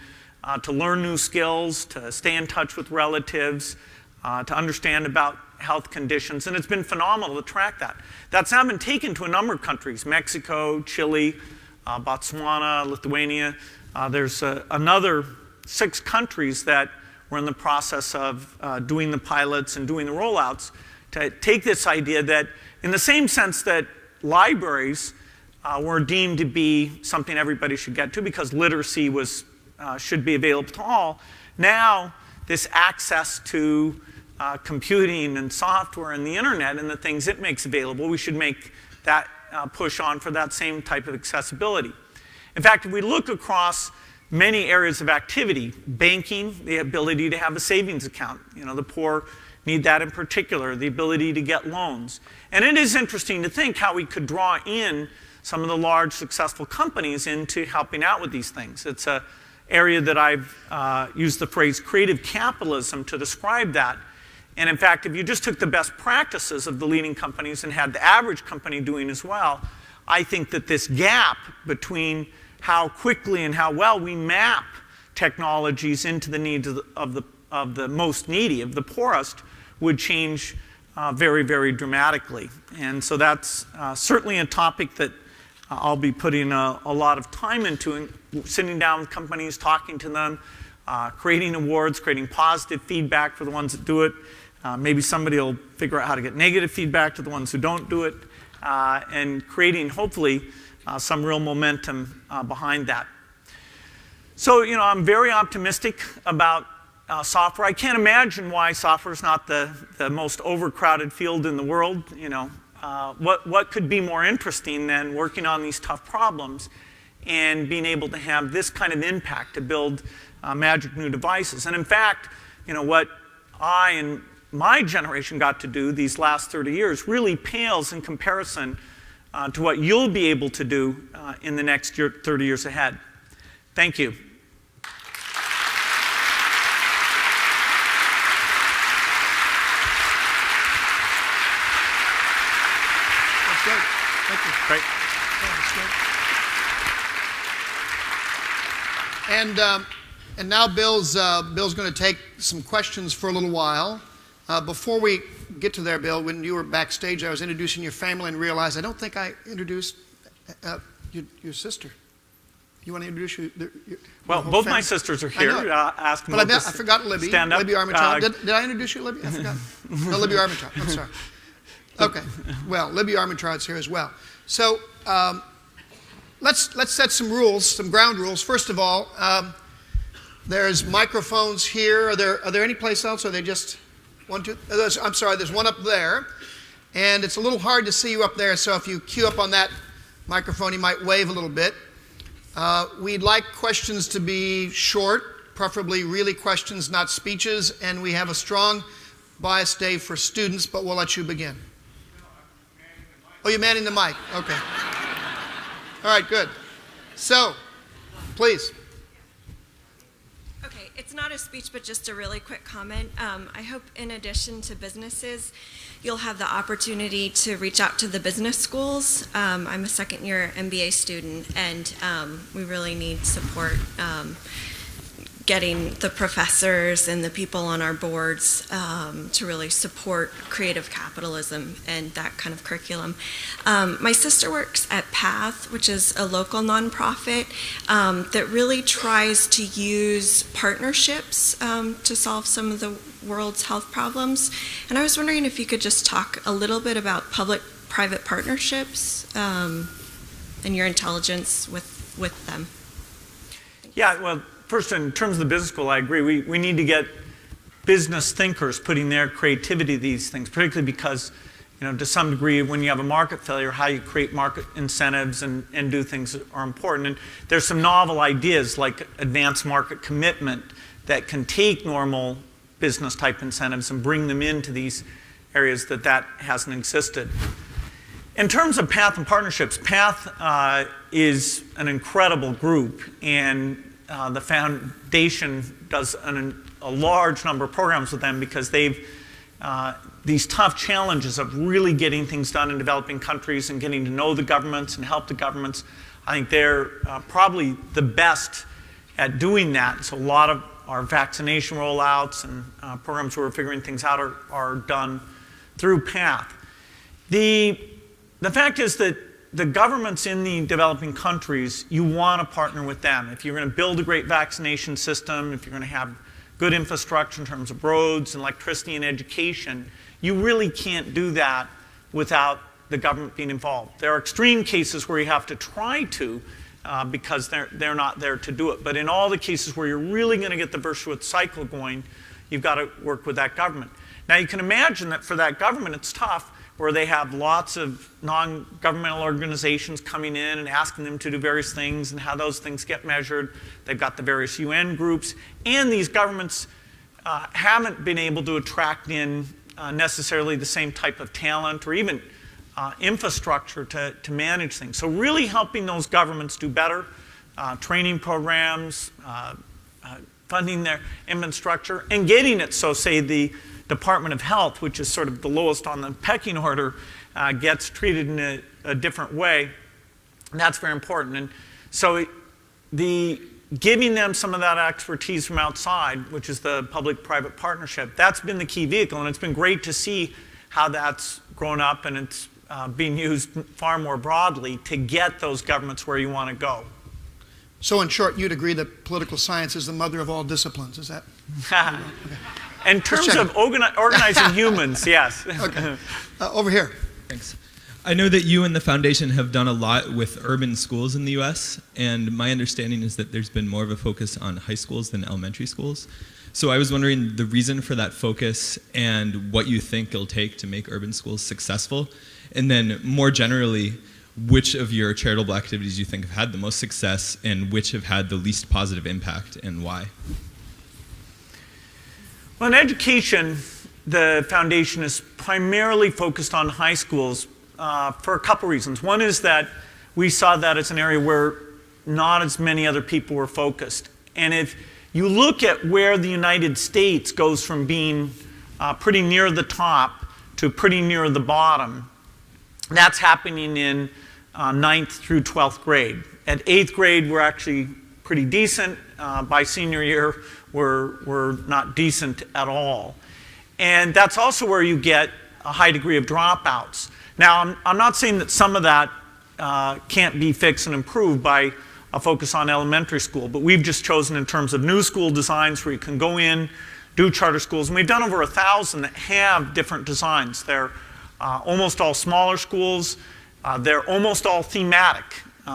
to learn new skills, to stay in touch with relatives, to understand about health conditions, and it's been phenomenal to track that. That's now been taken to a number of countries: Mexico, Chile, Botswana, Lithuania. There's another 6 countries that we're in the process of doing the pilots and doing the rollouts to take this idea that, in the same sense that libraries were deemed to be something everybody should get to because literacy should be available to all, now this access to computing and software and the internet and the things it makes available, we should make that push on for that same type of accessibility. In fact, if we look across many areas of activity, banking, the ability to have a savings account, the poor need that in particular, the ability to get loans. And it is interesting to think how we could draw in some of the large successful companies into helping out with these things. It's an area that I've used the phrase creative capitalism to describe that. And in fact, if you just took the best practices of the leading companies and had the average company doing as well, I think that this gap between how quickly and how well we map technologies into the needs of of the most needy, of the poorest, would change very, very dramatically. And so that's certainly a topic that I'll be putting a lot of time into, and sitting down with companies, talking to them, creating awards, creating positive feedback for the ones that do it. Maybe somebody will figure out how to get negative feedback to the ones who don't do it, and creating, hopefully, some real momentum behind that. So, I'm very optimistic about software. I can't imagine why software is not the most overcrowded field in the world. What could be more interesting than working on these tough problems and being able to have this kind of impact to build magic new devices? And in fact, what I and my generation got to do these last 30 years really pales in comparison to what you'll be able to do in the next 30 years ahead. Thank you. Great. And now Bill's going to take some questions for a little while. Before we get to there, Bill, when you were backstage, I was introducing your family and realized I don't think I introduced your sister. You want to introduce your well, both family? My sisters are here. Ask them. But I forgot Libby. Stand up. Libby Armitage. Did I introduce you, Libby? I forgot. No, Libby Armitage. I'm sorry. Okay. Well, Libby Armitage is here as well. So let's set some rules, some ground rules. First of all, there's microphones here. Are there any place else? Or are they just one, two? I'm sorry. There's one up there, and it's a little hard to see you up there. So if you queue up on that microphone, you might wave a little bit. We'd like questions to be short, preferably really questions, not speeches. And we have a strong bias day for students, but we'll let you begin. Oh, you're manning the mic. Okay. All right, good. So, please. Okay, it's not a speech, but just a really quick comment. I hope in addition to businesses, you'll have the opportunity to reach out to the business schools. I'm a second-year MBA student, and we really need support getting the professors and the people on our boards to really support creative capitalism and that kind of curriculum. My sister works at PATH, which is a local nonprofit that really tries to use partnerships to solve some of the world's health problems. And I was wondering if you could just talk a little bit about public-private partnerships and your intelligence with them. Yeah, well, first, in terms of the business school, I agree. We need to get business thinkers putting their creativity to these things, particularly because, to some degree, when you have a market failure, how you create market incentives and do things are important. And there's some novel ideas like advanced market commitment that can take normal business type incentives and bring them into these areas that hasn't existed. In terms of PATH and partnerships, PATH is an incredible group, and the foundation does a large number of programs with them because they've these tough challenges of really getting things done in developing countries and getting to know the governments and help the governments. I think they're probably the best at doing that. So a lot of our vaccination rollouts and programs where we're figuring things out are done through PATH. The fact is that the governments in the developing countries, you want to partner with them. If you're going to build a great vaccination system, if you're going to have good infrastructure in terms of roads and electricity and education, you really can't do that without the government being involved. There are extreme cases where you have to try to because they're not there to do it. But in all the cases where you're really going to get the virtuous cycle going, you've got to work with that government. Now you can imagine that for that government it's tough, where they have lots of non-governmental organizations coming in and asking them to do various things and how those things get measured. They've got the various UN groups. And these governments haven't been able to attract in necessarily the same type of talent or even infrastructure to manage things. So really helping those governments do better, training programs, funding their infrastructure, and getting it so, say, the Department of Health, which is sort of the lowest on the pecking order, gets treated in a different way. And that's very important. And so the giving them some of that expertise from outside, which is the public-private partnership, that's been the key vehicle, and it's been great to see how that's grown up and it's being used far more broadly to get those governments where you want to go. So in short, you'd agree that political science is the mother of all disciplines, is that? In terms of organizing humans, yes. Okay. Over here. Thanks. I know that you and the foundation have done a lot with urban schools in the U.S., and my understanding is that there's been more of a focus on high schools than elementary schools. So I was wondering the reason for that focus and what you think it'll take to make urban schools successful, and then more generally, which of your charitable activities you think have had the most success and which have had the least positive impact and why? Well, in education, the foundation is primarily focused on high schools for a couple reasons. One is that we saw that as an area where not as many other people were focused. And if you look at where the United States goes from being pretty near the top to pretty near the bottom, that's happening in 9th through 12th grade. At 8th grade, we're actually pretty decent. By senior year, we're not decent at all. And that's also where you get a high degree of dropouts. Now, I'm not saying that some of that can't be fixed and improved by a focus on elementary school, but we've just chosen in terms of new school designs where you can go in, do charter schools, and we've done over 1,000 that have different designs. They're almost all smaller schools. They're almost all thematic.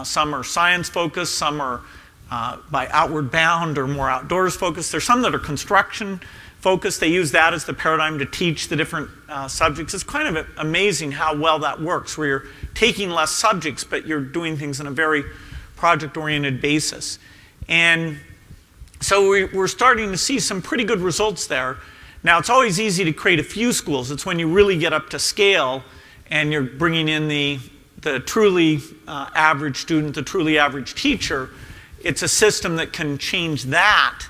Some are science focused, some are by outward bound or more outdoors focused. There's some that are construction focused. They use that as the paradigm to teach the different subjects. It's kind of amazing how well that works, where you're taking less subjects, but you're doing things on a very project-oriented basis. And so we're starting to see some pretty good results there. Now, it's always easy to create a few schools. It's when you really get up to scale and you're bringing in the truly average student, the truly average teacher. It's a system that can change that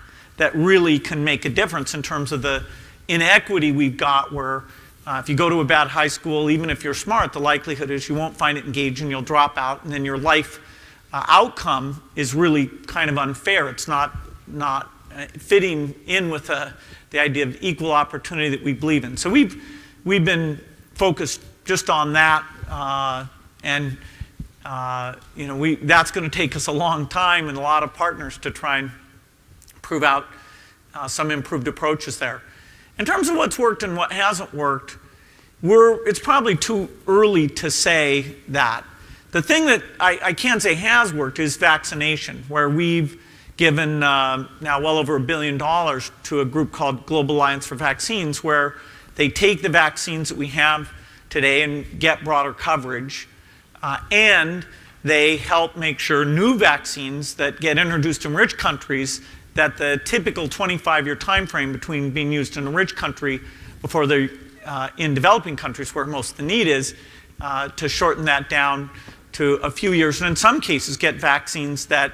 really can make a difference in terms of the inequity we've got where if you go to a bad high school, even if you're smart, the likelihood is you won't find it engaging, you'll drop out, and then your life outcome is really kind of unfair. It's not fitting in with the idea of equal opportunity that we believe in. So we've been focused just on that, that's going to take us a long time and a lot of partners to try and prove out some improved approaches there. In terms of what's worked and what hasn't worked, it's probably too early to say that. The thing that I can say has worked is vaccination, where we've given now well over $1 billion to a group called Global Alliance for Vaccines, where they take the vaccines that we have today and get broader coverage, and they help make sure new vaccines that get introduced in rich countries, that the typical 25-year time frame between being used in a rich country before they're in developing countries where most of the need is, to shorten that down to a few years, and in some cases get vaccines that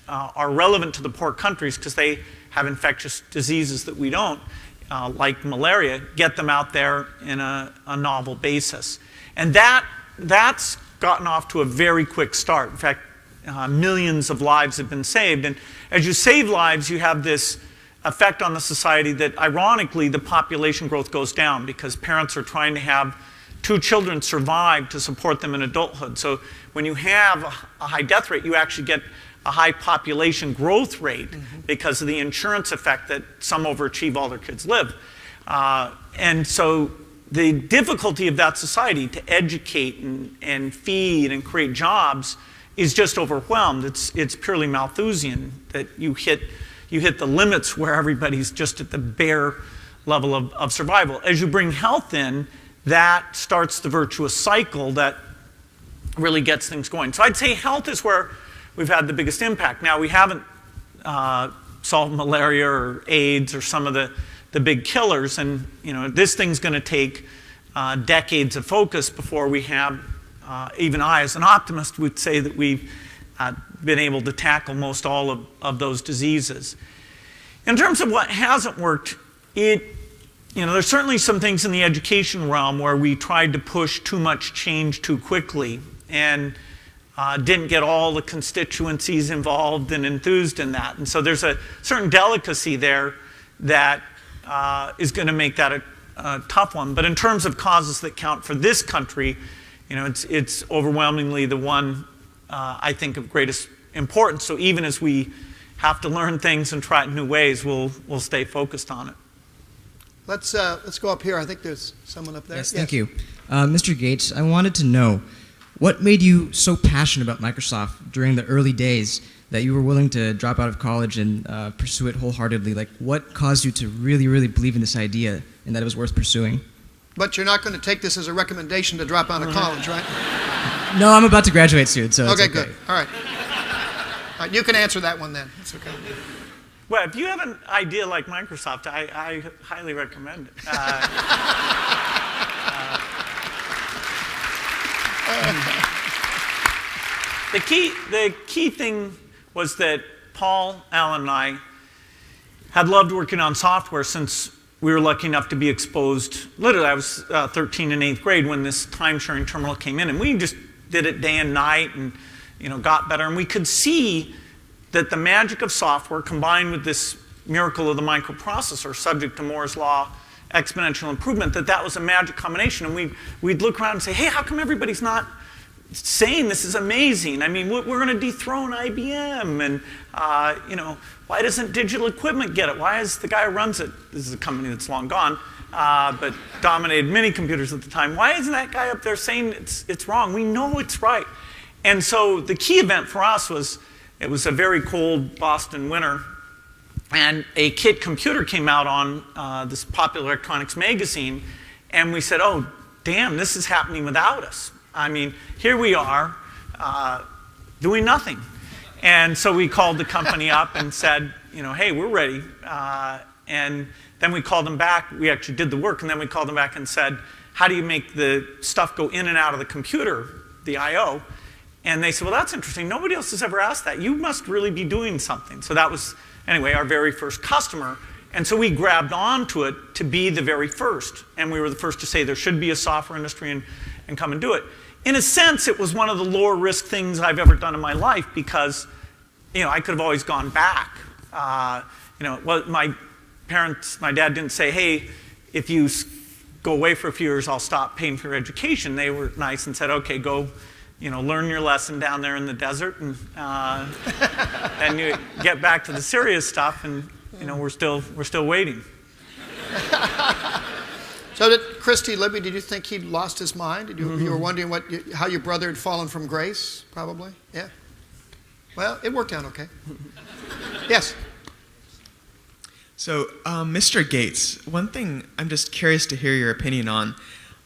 are relevant to the poor countries because they have infectious diseases that we don't, like malaria, get them out there in a novel basis. And that's gotten off to a very quick start. In fact, millions of lives have been saved. And as you save lives, you have this effect on the society that, ironically, the population growth goes down because parents are trying to have 2 children survive to support them in adulthood. So when you have a high death rate, you actually get a high population growth rate because of the insurance effect that some overachieve all their kids live. And so the difficulty of that society to educate and feed and create jobs is just overwhelmed. It's purely Malthusian that you hit the limits where everybody's just at the bare level of survival. As you bring health in, that starts the virtuous cycle that really gets things going. So I'd say health is where we've had the biggest impact. Now, we haven't solved malaria or AIDS or some of the big killers, and this thing's going to take decades of focus before we have, even I as an optimist would say that we've been able to tackle most all of those diseases. In terms of what hasn't worked, there's certainly some things in the education realm where we tried to push too much change too quickly. And didn't get all the constituencies involved and enthused in that. And so there's a certain delicacy there that is going to make that a tough one. But in terms of causes that count for this country, you know, it's overwhelmingly the one I think of greatest importance. So even as we have to learn things and try it in new ways, we'll stay focused on it. Let's go up here. I think there's someone up there. Yes, thank you. Mr. Gates, I wanted to know, what made you so passionate about Microsoft during the early days that you were willing to drop out of college and pursue it wholeheartedly? Like, what caused you to really, really believe in this idea and that it was worth pursuing? But you're not going to take this as a recommendation to drop out of college, right? No, I'm about to graduate soon, so okay, it's okay. Good. All right. You can answer that one then. It's okay. Well, if you have an idea like Microsoft, I highly recommend it. The key thing was that Paul, Alan, and I had loved working on software since we were lucky enough to be exposed. Literally, I was 13 in 8th grade when this time-sharing terminal came in, and we just did it day and night, and got better. And we could see that the magic of software combined with this miracle of the microprocessor, subject to Moore's law, exponential improvement, that was a magic combination. And we'd look around and say, hey, how come everybody's not saying this is amazing? I mean, we're going to dethrone IBM, and why doesn't Digital Equipment get it? Why is the guy who runs it, this is a company that's long gone, but dominated mini computers at the time, why isn't that guy up there saying it's wrong? We know it's right. And so the key event for us was, it was a very cold Boston winter, and a kit computer came out on this Popular Electronics magazine, and we said, oh, damn, this is happening without us. I mean, here we are doing nothing. And so we called the company up and said, hey, we're ready. And then we called them back. We actually did the work, and then we called them back and said, how do you make the stuff go in and out of the computer, the I/O? And they said, well, that's interesting. Nobody else has ever asked that. You must really be doing something. So that was, anyway, our very first customer. And so we grabbed onto it to be the very first. And we were the first to say there should be a software industry and come and do it. In a sense, it was one of the lower risk things I've ever done in my life because, I could have always gone back. Well, my dad didn't say, hey, if you go away for a few years, I'll stop paying for your education. They were nice and said, okay, go, learn your lesson down there in the desert, and then you get back to the serious stuff, and we're still waiting. So, Christy Libby, did you think he'd lost his mind? You were wondering how your brother had fallen from grace, probably? Yeah. Well, it worked out okay. Yes. So, Mr. Gates, one thing I'm just curious to hear your opinion on.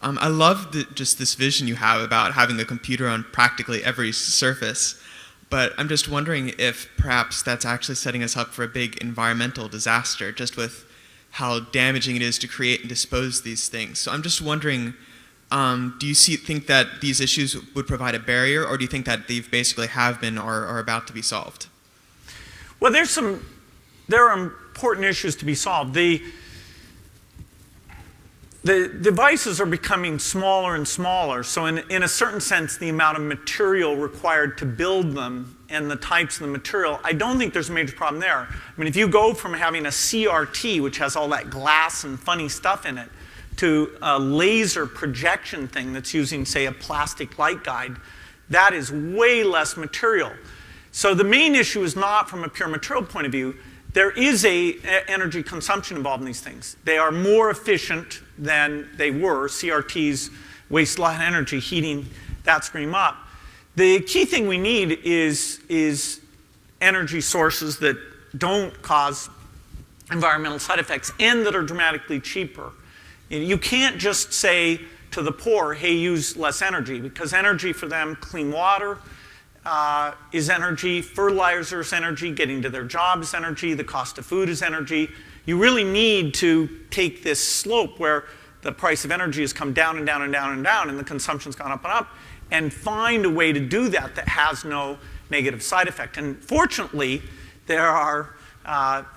I love just this vision you have about having a computer on practically every surface, but I'm just wondering if perhaps that's actually setting us up for a big environmental disaster, just with how damaging it is to create and dispose these things. So I'm just wondering, do you think that these issues would provide a barrier, or do you think that they basically have been or are about to be solved? Well, there are important issues to be solved. The devices are becoming smaller and smaller, so in a certain sense, the amount of material required to build them and the types of the material, I don't think there's a major problem there. I mean, if you go from having a CRT, which has all that glass and funny stuff in it, to a laser projection thing that's using, say, a plastic light guide, that is way less material. So the main issue is not from a pure material point of view. There is energy consumption involved in these things. They are more efficient than they were. CRTs waste a lot of energy heating that screen up. The key thing we need is energy sources that don't cause environmental side effects and that are dramatically cheaper. You can't just say to the poor, hey, use less energy, because energy for them, clean water, is energy, fertilizer is energy, getting to their job is energy, the cost of food is energy. You really need to take this slope where the price of energy has come down and down and down and down, and the consumption's gone up and up, and find a way to do that that has no negative side effect. And fortunately, there are,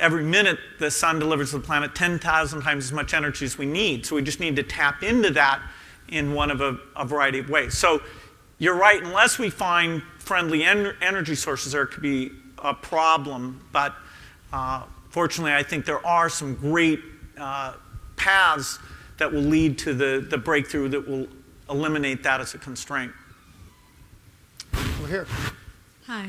every minute the sun delivers to the planet 10,000 times as much energy as we need. So we just need to tap into that in one of a variety of ways. So you're right, unless we find friendly energy sources, there could be a problem. But fortunately, I think there are some great paths that will lead to the breakthrough that will eliminate that as a constraint. Over here. Hi.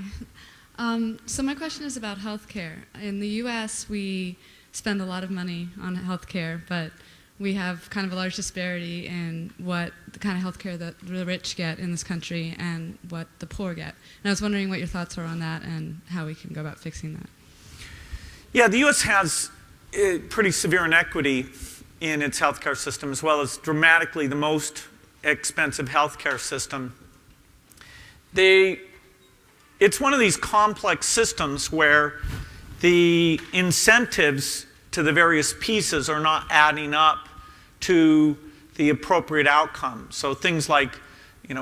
So my question is about healthcare. In the U.S., we spend a lot of money on healthcare, but we have kind of a large disparity in what the kind of healthcare that the rich get in this country and what the poor get. And I was wondering what your thoughts are on that and how we can go about fixing that. Yeah, the U.S. has pretty severe inequity in its healthcare system, as well as dramatically the most expensive healthcare system. It's one of these complex systems where the incentives to the various pieces are not adding up to the appropriate outcome. So things like,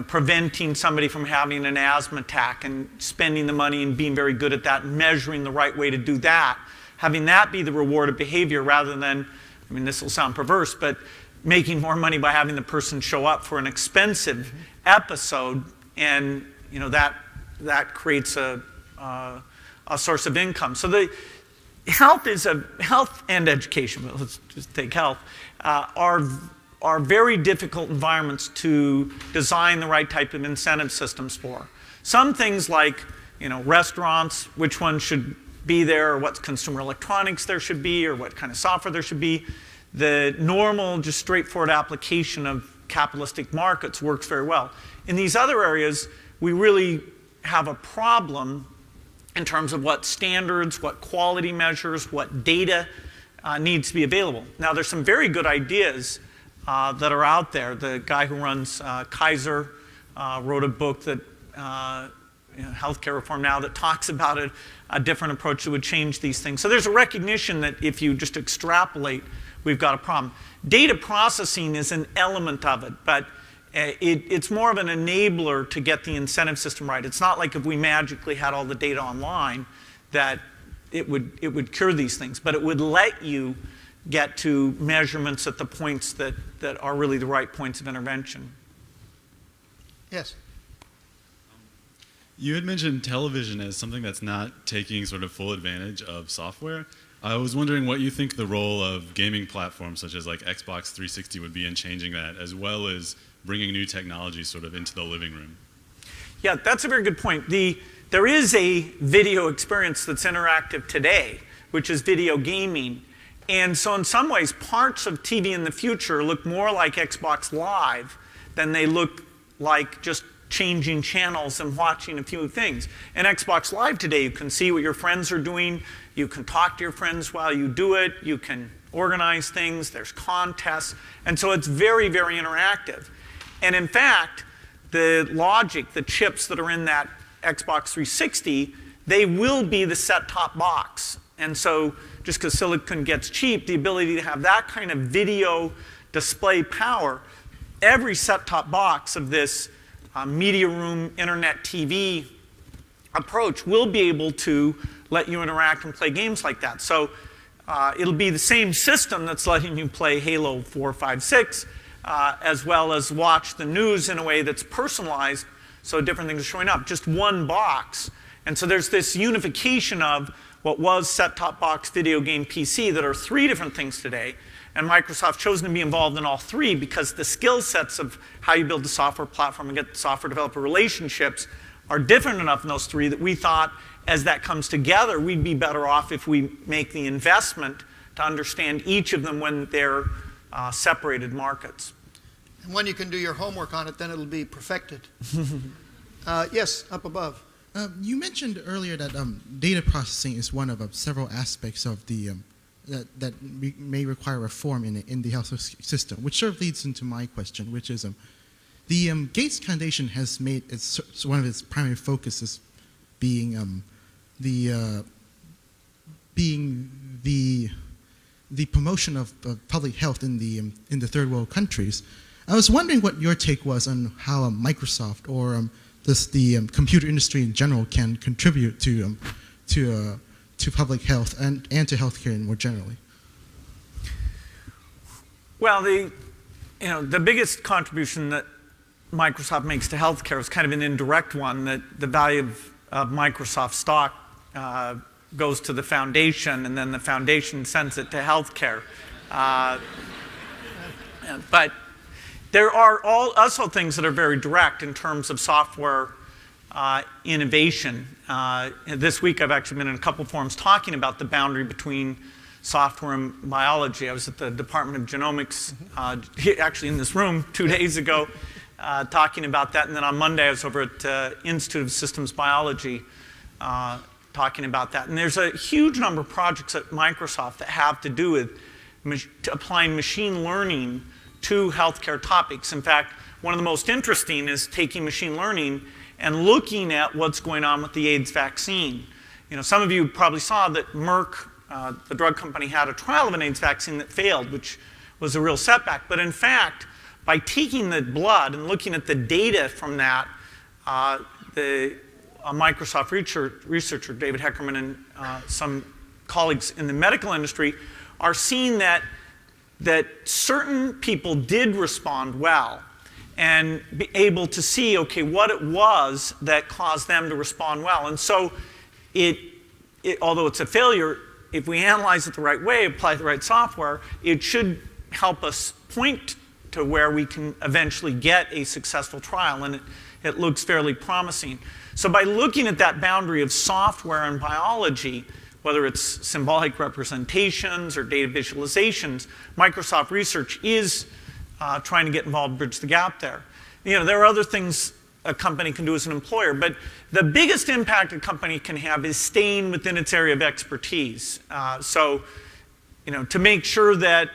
preventing somebody from having an asthma attack and spending the money and being very good at that and measuring the right way to do that, having that be the reward of behavior rather than, this will sound perverse, but making more money by having the person show up for an expensive episode, and that creates a source of income. So the health and education, but let's just take health, are very difficult environments to design the right type of incentive systems for. Some things like, restaurants, which one should be there, or what consumer electronics there should be, or what kind of software there should be. The normal, just straightforward application of capitalistic markets works very well. In these other areas, we really have a problem in terms of what standards, what quality measures, what data needs to be available. Now, there's some very good ideas that are out there. The guy who runs Kaiser wrote a book that, Healthcare Reform Now, that talks about a different approach that would change these things. So there's a recognition that if you just extrapolate, we've got a problem. Data processing is an element of it, but it's more of an enabler to get the incentive system right. It's not like if we magically had all the data online that it would cure these things, but it would let you get to measurements at the points that are really the right points of intervention. Yes. You had mentioned television as something that's not taking sort of full advantage of software. I was wondering what you think the role of gaming platforms such as like Xbox 360 would be in changing that, as well as bringing new technology sort of into the living room. Yeah, that's a very good point. There is a video experience that's interactive today, which is video gaming. And so in some ways, parts of TV in the future look more like Xbox Live than they look like just changing channels and watching a few things. In Xbox Live today, you can see what your friends are doing. You can talk to your friends while you do it. You can organize things. There's contests. And so it's very, very interactive. And in fact, the logic, the chips that are in that Xbox 360, they will be the set-top box. And so just because silicon gets cheap, the ability to have that kind of video display power, every set-top box of this media room, internet TV approach will be able to let you interact and play games like that. So it'll be the same system that's letting you play Halo 4, 5, 6, as well as watch the news in a way that's personalized, so different things are showing up. Just one box. And so there's this unification of what was set-top box, video game, PC that are three different things today. And Microsoft's chosen to be involved in all three because the skill sets of how you build the software platform and get the software developer relationships are different enough in those three that we thought as that comes together, we'd be better off if we make the investment to understand each of them when they're separated markets. And when you can do your homework on it, then it'll be perfected. Yes, up above. You mentioned earlier that data processing is one of several aspects of the that may require reform in the health system, which sort of leads into my question, which is the Gates Foundation has made one of its primary focuses being the promotion of public health in the third world countries. I was wondering what your take was on how Microsoft or the computer industry in general can contribute to public health and to healthcare more generally. Well, the biggest contribution that Microsoft makes to healthcare is kind of an indirect one, that the value of Microsoft stock goes to the foundation, and then the foundation sends it to healthcare. But there are also things that are very direct in terms of software innovation. This week I've actually been in a couple forums talking about the boundary between software and biology. I was at the Department of Genomics, actually in this room 2 days ago, talking about that. And then on Monday I was over at Institute of Systems Biology talking about that. And there's a huge number of projects at Microsoft that have to do with applying machine learning to healthcare topics. In fact, one of the most interesting is taking machine learning and looking at what's going on with the AIDS vaccine. You know, some of you probably saw that Merck, the drug company, had a trial of an AIDS vaccine that failed, which was a real setback. But in fact, by taking the blood and looking at the data from that, a Microsoft researcher, David Heckerman, and some colleagues in the medical industry are seeing that certain people did respond well, and be able to see, okay, what it was that caused them to respond well. And so although it's a failure, if we analyze it the right way, apply the right software, it should help us point to where we can eventually get a successful trial, and it looks fairly promising. So by looking at that boundary of software and biology, whether it's symbolic representations or data visualizations, Microsoft Research is trying to get involved, bridge the gap there. You know, there are other things a company can do as an employer, but the biggest impact a company can have is staying within its area of expertise. So, you know, to make sure that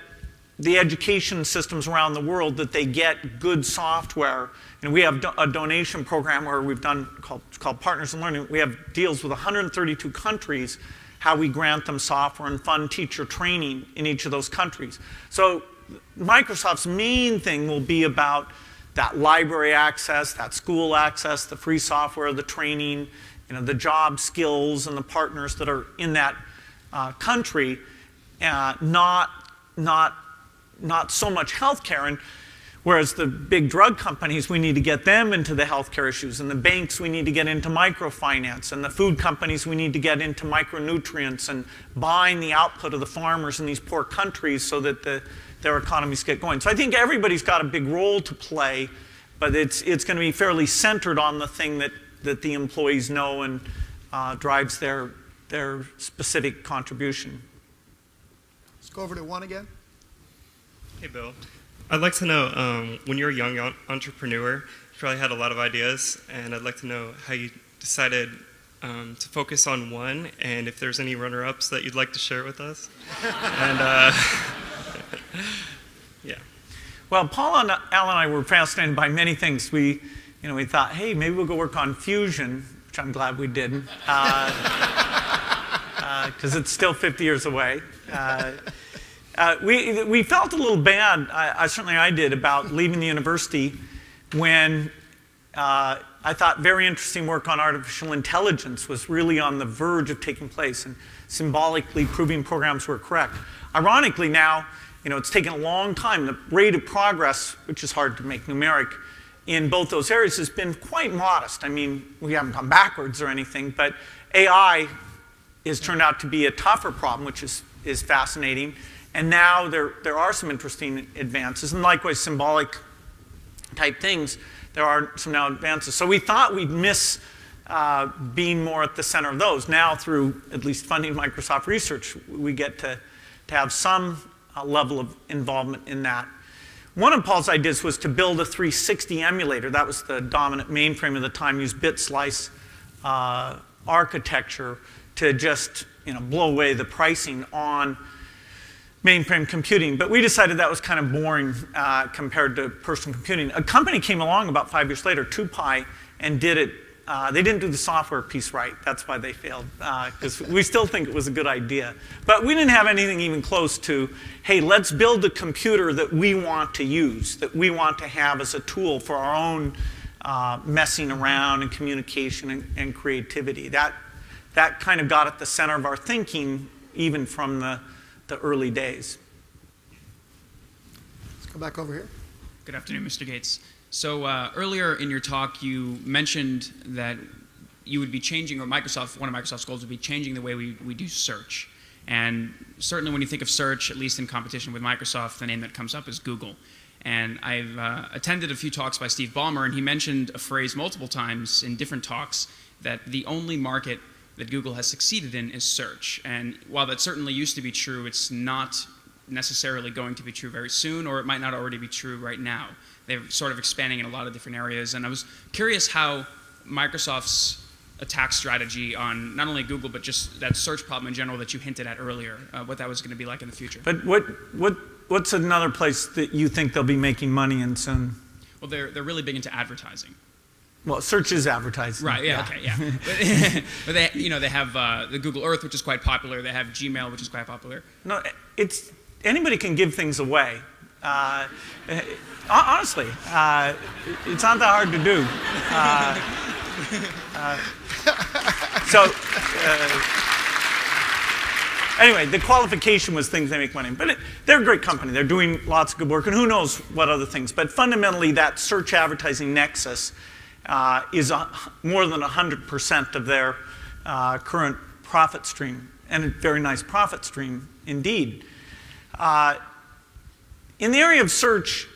the education systems around the world, that they get good software. And we have a donation program where we've done called Partners in Learning. We have deals with 132 countries, how we grant them software and fund teacher training in each of those countries. So Microsoft's main thing will be about that library access, that school access, the free software, the training, you know, the job skills and the partners that are in that country, not so much healthcare. And whereas the big drug companies, we need to get them into the healthcare issues, and the banks, we need to get into microfinance, and the food companies, we need to get into micronutrients and buying the output of the farmers in these poor countries so that their economies get going. So I think everybody's got a big role to play, but it's going to be fairly centered on the thing that the employees know and drives their specific contribution. Let's go over to one again. Hey, Bill. I'd like to know, when you're a young entrepreneur, you probably had a lot of ideas, and I'd like to know how you decided to focus on one, and if there's any runner-ups that you'd like to share with us. And yeah. Well, Paul and Al and I were fascinated by many things. We thought, hey, maybe we'll go work on fusion, which I'm glad we didn't, because it's still 50 years away. We felt a little bad, certainly I did, about leaving the university when I thought very interesting work on artificial intelligence was really on the verge of taking place and symbolically proving programs were correct. Ironically now, it's taken a long time. The rate of progress, which is hard to make numeric, in both those areas has been quite modest. I mean, we haven't gone backwards or anything, but AI has turned out to be a tougher problem, which is fascinating. And now there are some interesting advances, and likewise symbolic type things, there are some now advances. So we thought we'd miss being more at the center of those. Now through at least funding Microsoft Research, we get to have some level of involvement in that. One of Paul's ideas was to build a 360 emulator. That was the dominant mainframe at the time, used bit slice architecture to just blow away the pricing on mainframe computing. But we decided that was kind of boring compared to personal computing. A company came along about 5 years later, 2Pi, and did it. They didn't do the software piece right. That's why they failed, because we still think it was a good idea. But we didn't have anything even close to, hey, let's build a computer that we want to use, that we want to have as a tool for our own messing around and communication and creativity. That kind of got at the center of our thinking, even from the early days. Let's go back over here. Good afternoon, Mr. Gates. So earlier in your talk, you mentioned that you would be changing, or one of Microsoft's goals would be changing the way we do search. And certainly when you think of search, at least in competition with Microsoft, the name that comes up is Google. And I've attended a few talks by Steve Ballmer, and he mentioned a phrase multiple times in different talks that the only market that Google has succeeded in is search. And while that certainly used to be true, it's not necessarily going to be true very soon, or it might not already be true right now. They're sort of expanding in a lot of different areas. And I was curious how Microsoft's attack strategy on not only Google, but just that search problem in general that you hinted at earlier, what that was going to be like in the future. But what's another place that you think they'll be making money in soon? Well, they're really big into advertising. Well, search is advertising. Right, yeah. Okay, yeah. But they have the Google Earth, which is quite popular. They have Gmail, which is quite popular. No, anybody can give things away. Honestly, it's not that hard to do. Anyway, the qualification was things they make money. But they're a great company. They're doing lots of good work, and who knows what other things. But fundamentally, that search advertising nexus is more than 100% of their current profit stream, and a very nice profit stream indeed. In the area of search,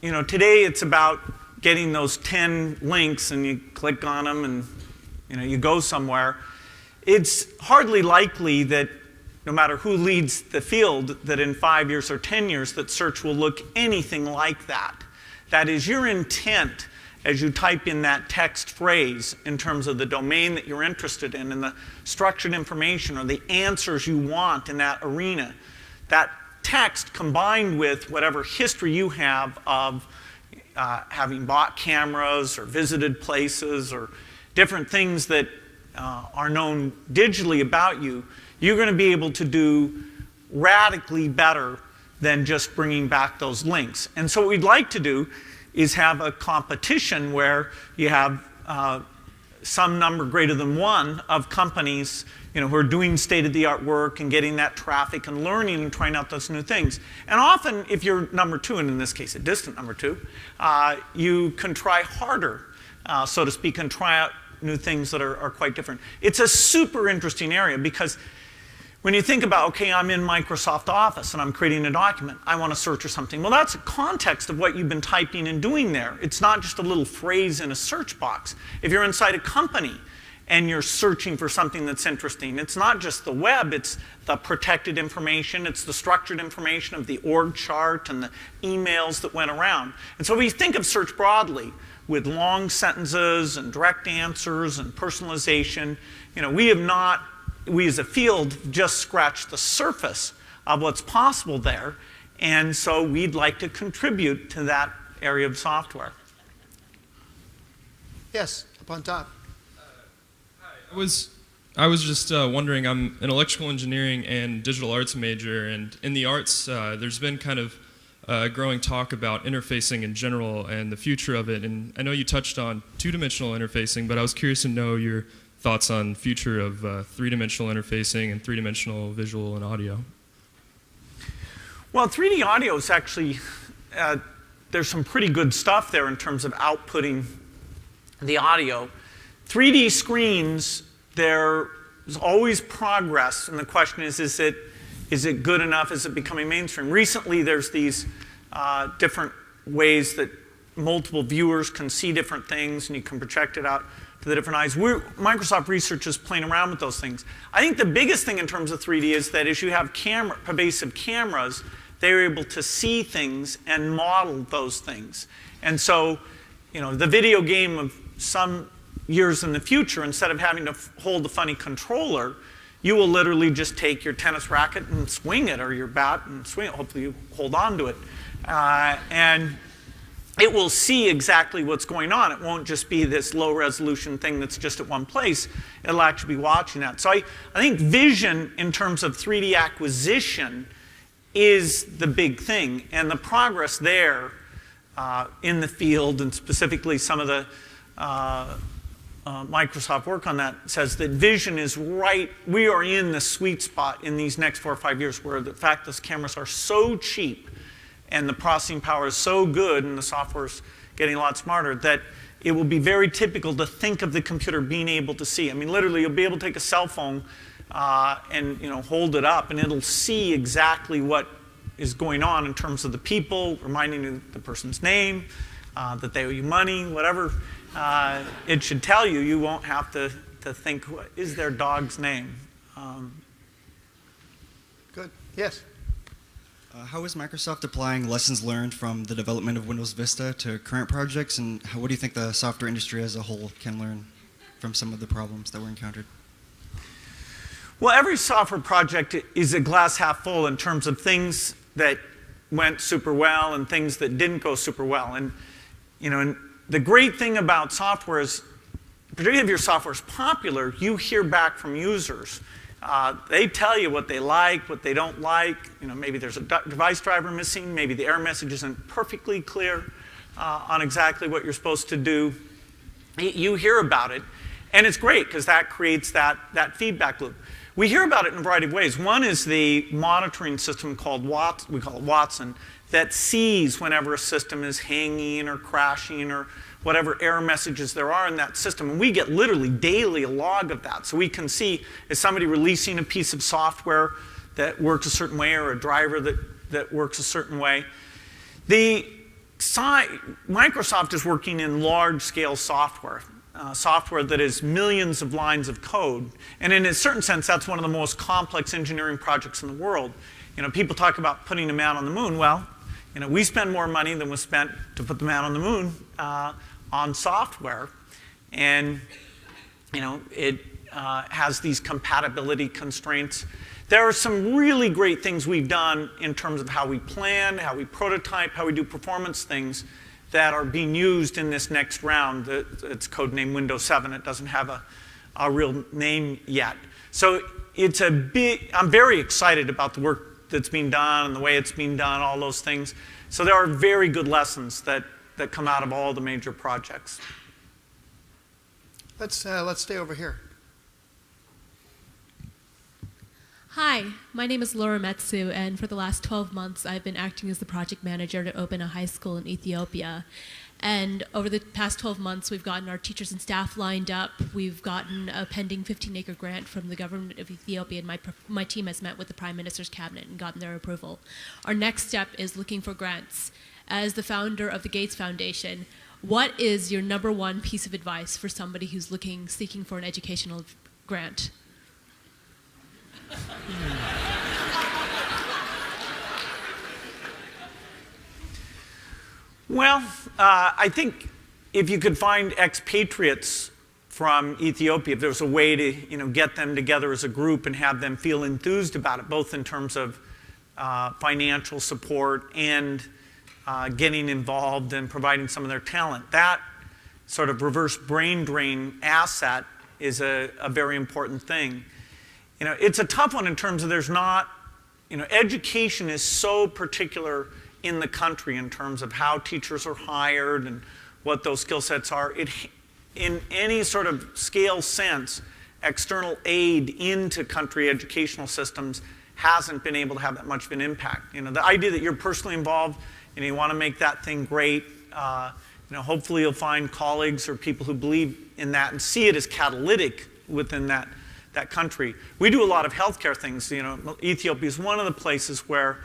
today it's about getting those 10 links and you click on them and you go somewhere. It's hardly likely that no matter who leads the field, that in 5 years or 10 years that search will look anything like that. That is, your intent as you type in that text phrase in terms of the domain that you're interested in and the structured information or the answers you want in that arena. That text combined with whatever history you have of having bought cameras or visited places or different things that are known digitally about you, you're going to be able to do radically better than just bringing back those links. And so what we'd like to do is have a competition where you have some number greater than one of companies who are doing state-of-the-art work and getting that traffic and learning and trying out those new things. And often, if you're number two, and in this case a distant number two, you can try harder, so to speak, and try out new things that are quite different. It's a super interesting area because when you think about, okay, I'm in Microsoft Office and I'm creating a document, I want to search for something. Well, that's a context of what you've been typing and doing there. It's not just a little phrase in a search box. If you're inside a company and you're searching for something that's interesting, it's not just the web, it's the protected information, it's the structured information of the org chart and the emails that went around. And so we think of search broadly with long sentences and direct answers and personalization. We as a field just scratched the surface of what's possible there, and so we'd like to contribute to that area of software. Yes, up on top. I was just wondering, I'm an electrical engineering and digital arts major, and in the arts there's been kind of growing talk about interfacing in general and the future of it, and I know you touched on two-dimensional interfacing, but I was curious to know your thoughts on future of three-dimensional interfacing and three-dimensional visual and audio. Well, 3D audio is actually, there's some pretty good stuff there in terms of outputting the audio. 3D screens, there's always progress, and the question is it good enough? Is it becoming mainstream? Recently, there's these different ways that multiple viewers can see different things, and you can project it out to the different eyes. Microsoft Research is playing around with those things. I think the biggest thing in terms of 3D is that as you have pervasive cameras, they're able to see things and model those things. And so, the video game of some years in the future, instead of having to hold a funny controller, you will literally just take your tennis racket and swing it, or your bat and swing it. Hopefully you hold on to it. And it will see exactly what's going on. It won't just be this low-resolution thing that's just at one place. It'll actually be watching that. So I think vision in terms of 3D acquisition is the big thing. And the progress there in the field, and specifically some of the Microsoft work on that, says that vision is right. We are in the sweet spot in these next 4 or 5 years where the fact those cameras are so cheap and the processing power is so good and the software's getting a lot smarter that it will be very typical to think of the computer being able to see. I mean, literally, you'll be able to take a cell phone and hold it up, and it'll see exactly what is going on in terms of the people, reminding you the person's name, that they owe you money, whatever it should tell you. You won't have to think, what is their dog's name? Good. Yes. How is Microsoft applying lessons learned from the development of Windows Vista to current projects, and what do you think the software industry as a whole can learn from some of the problems that were encountered? Well, every software project is a glass half full in terms of things that went super well and things that didn't go super well. And and the great thing about software is, particularly if your software is popular, you hear back from users. They tell you what they like, what they don't like. Maybe there's a device driver missing. Maybe the error message isn't perfectly clear on exactly what you're supposed to do. You hear about it, and it's great because that creates that feedback loop. We hear about it in a variety of ways. One is the monitoring system called we call it Watson, that sees whenever a system is hanging or crashing or whatever error messages there are in that system. And we get literally daily a log of that. So we can see, is somebody releasing a piece of software that works a certain way or a driver that works a certain way. Microsoft is working in large-scale software, software that is millions of lines of code. And in a certain sense, that's one of the most complex engineering projects in the world. People talk about putting a man on the moon. Well, we spend more money than was spent to put the man on the moon on software, and it has these compatibility constraints. There are some really great things we've done in terms of how we plan, how we prototype, how we do performance things that are being used in this next round. It's codenamed Windows 7. It doesn't have a real name yet. So I'm very excited about the work that's being done and the way it's being done, all those things. So there are very good lessons that come out of all the major projects. Let's stay over here. Hi, my name is Laura Metsu, and for the last 12 months I've been acting as the project manager to open a high school in Ethiopia. And over the past 12 months, we've gotten our teachers and staff lined up. We've gotten a pending 15-acre grant from the government of Ethiopia, and my team has met with the Prime Minister's cabinet and gotten their approval. Our next step is looking for grants. As the founder of the Gates Foundation, what is your #1 piece of advice for somebody who's seeking for an educational grant? Well, I think if you could find expatriates from Ethiopia, if there was a way to get them together as a group and have them feel enthused about it, both in terms of financial support and getting involved and providing some of their talent, that sort of reverse brain drain asset is a very important thing. It's a tough one in terms of there's not, education is so particular in the country in terms of how teachers are hired and what those skill sets are. In any sort of scale sense, external aid into country educational systems hasn't been able to have that much of an impact. The idea that you're personally involved and you want to make that thing great, hopefully you'll find colleagues or people who believe in that and see it as catalytic within that country. We do a lot of healthcare things. Ethiopia is one of the places where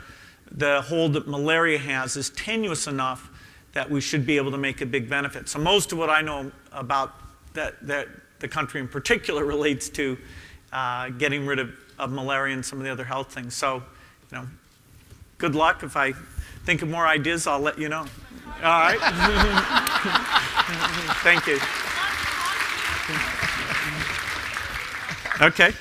the hold that malaria has is tenuous enough that we should be able to make a big benefit. So most of what I know about the country in particular relates to getting rid of malaria and some of the other health things. So, good luck. If I think of more ideas, I'll let you know. All right? Thank you. Okay.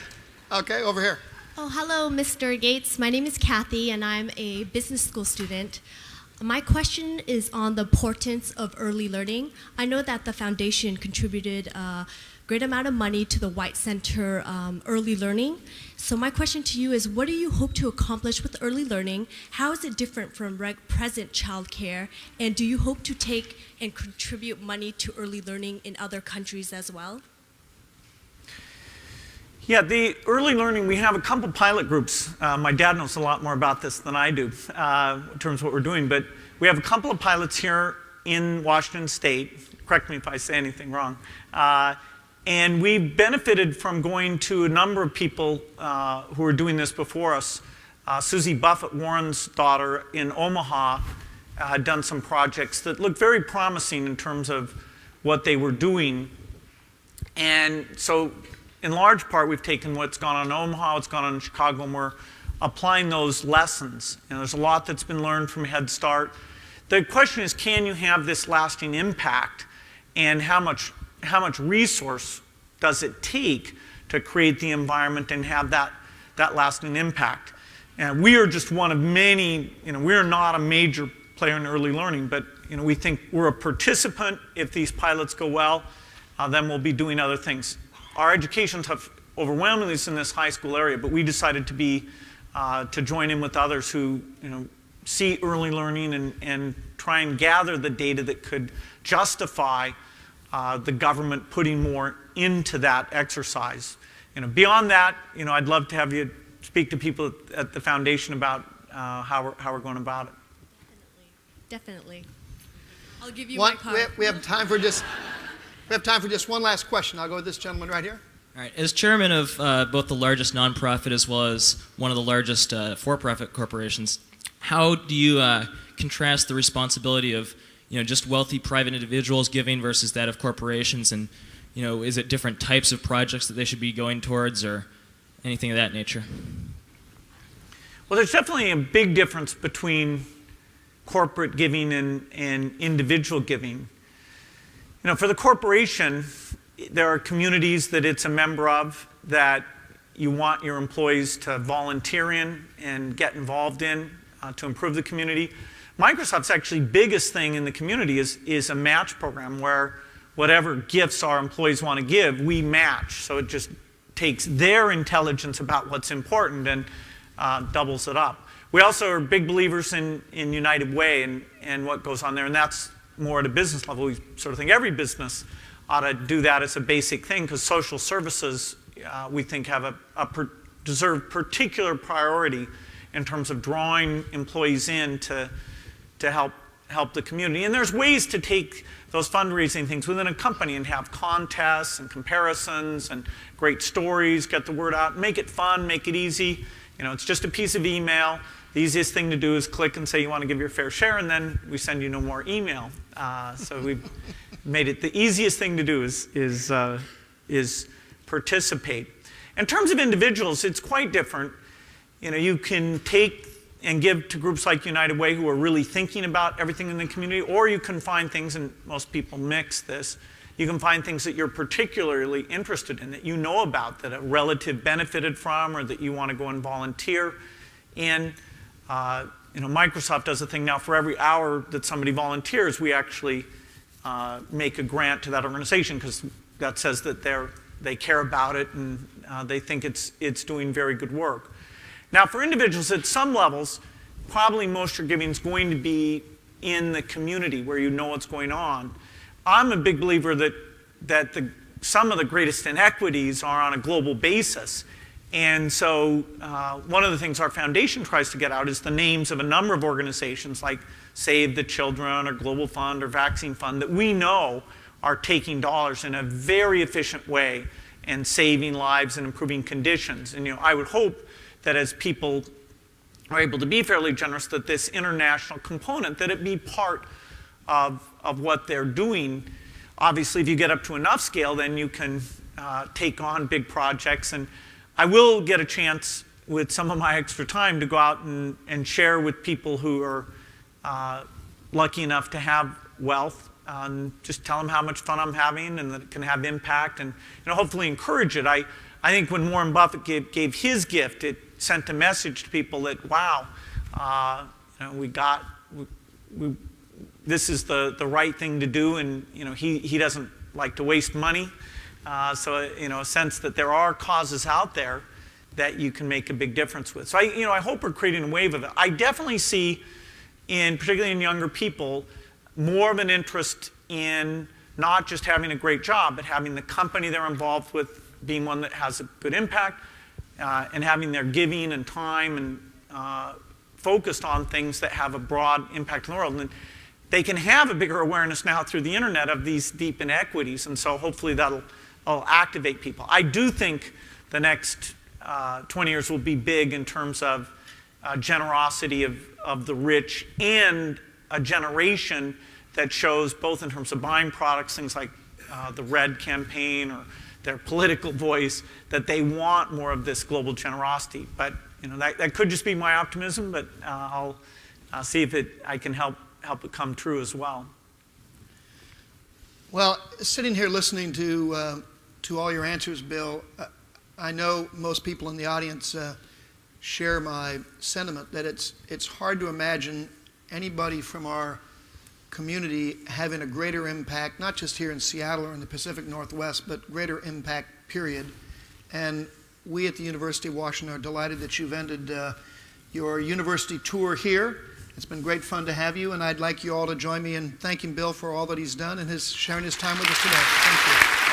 Okay, over here. Oh, hello, Mr. Gates. My name is Kathy, and I'm a business school student. My question is on the importance of early learning. I know that the foundation contributed a great amount of money to the White Center early learning. So my question to you is, what do you hope to accomplish with early learning? How is it different from present childcare? And do you hope to take and contribute money to early learning in other countries as well? Yeah, the early learning, we have a couple pilot groups. My dad knows a lot more about this than I do in terms of what we're doing, but we have a couple of pilots here in Washington State. Correct me if I say anything wrong. And we benefited from going to a number of people who were doing this before us. Susie Buffett Warren's daughter in Omaha had done some projects that looked very promising in terms of what they were doing. And so in large part, we've taken what's gone on in Omaha, what's gone on in Chicago, and we're applying those lessons. There's a lot that's been learned from Head Start. The question is, can you have this lasting impact, and how much resource does it take to create the environment and have that lasting impact? And we are just one of many, we're not a major player in early learning, but we think we're a participant. If these pilots go well, then we'll be doing other things. Our educations have overwhelmingly in this high school area, but we decided to join in with others who see early learning and try and gather the data that could justify the government putting more into that exercise. Beyond that, I'd love to have you speak to people at the foundation about how we're going about it. Definitely. I'll give you my card. We have time for just one last question. I'll go with this gentleman right here. All right. As chairman of both the largest nonprofit as well as one of the largest for-profit corporations, how do you contrast the responsibility of just wealthy private individuals giving versus that of corporations, and is it different types of projects that they should be going towards or anything of that nature? Well, there's definitely a big difference between corporate giving and individual giving. For the corporation, there are communities that it's a member of that you want your employees to volunteer in and get involved in to improve the community. Microsoft's actually biggest thing in the community is a match program where whatever gifts our employees want to give, we match. So it just takes their intelligence about what's important and doubles it up. We also are big believers in United Way and what goes on there, and that's more at a business level. We sort of think every business ought to do that as a basic thing, because social services, we think, deserve particular priority in terms of drawing employees in to help the community. And there's ways to take those fundraising things within a company and have contests and comparisons and great stories, get the word out, make it fun, make it easy. It's just a piece of email. The easiest thing to do is click and say you want to give your fair share, and then we send you no more email. So we've made it the easiest thing to do is participate. In terms of individuals, it's quite different. You can take and give to groups like United Way who are really thinking about everything in the community, or you can find things, and most people mix this, you can find things that you're particularly interested in, that you know about, that a relative benefited from, or that you want to go and volunteer in. Microsoft does a thing now. For every hour that somebody volunteers, we actually make a grant to that organization, because that says that they care about it and they think it's doing very good work. Now, for individuals at some levels, probably most of your giving is going to be in the community where you know what's going on. I'm a big believer that some of the greatest inequities are on a global basis. And so one of the things our foundation tries to get out is the names of a number of organizations like Save the Children or Global Fund or Vaccine Fund that we know are taking dollars in a very efficient way and saving lives and improving conditions. And I would hope that as people are able to be fairly generous, that this international component, that it be part of what they're doing. Obviously, if you get up to enough scale, then you can take on big projects. And I will get a chance with some of my extra time to go out and share with people who are lucky enough to have wealth, and just tell them how much fun I'm having and that it can have impact, and hopefully encourage it. I think when Warren Buffett gave his gift, it sent a message to people that, wow, this is the right thing to do, and he doesn't like to waste money. So a sense that there are causes out there that you can make a big difference with. So I hope we're creating a wave of it. I definitely see, particularly in younger people, more of an interest in not just having a great job, but having the company they're involved with being one that has a good impact, and having their giving and time and focused on things that have a broad impact in the world. And they can have a bigger awareness now through the internet of these deep inequities, and so hopefully that'll activate people. I do think the next 20 years will be big in terms of generosity of the rich, and a generation that shows, both in terms of buying products, things like the RED campaign or their political voice, that they want more of this global generosity. But that could just be my optimism, but I'll see if I can help it come true as well. Well, sitting here listening to all your answers, Bill, I know most people in the audience share my sentiment that it's hard to imagine anybody from our community having a greater impact, not just here in Seattle or in the Pacific Northwest, but greater impact, period. And we at the University of Washington are delighted that you've ended your university tour here. It's been great fun to have you, and I'd like you all to join me in thanking Bill for all that he's done and sharing his time with us today. Thank you.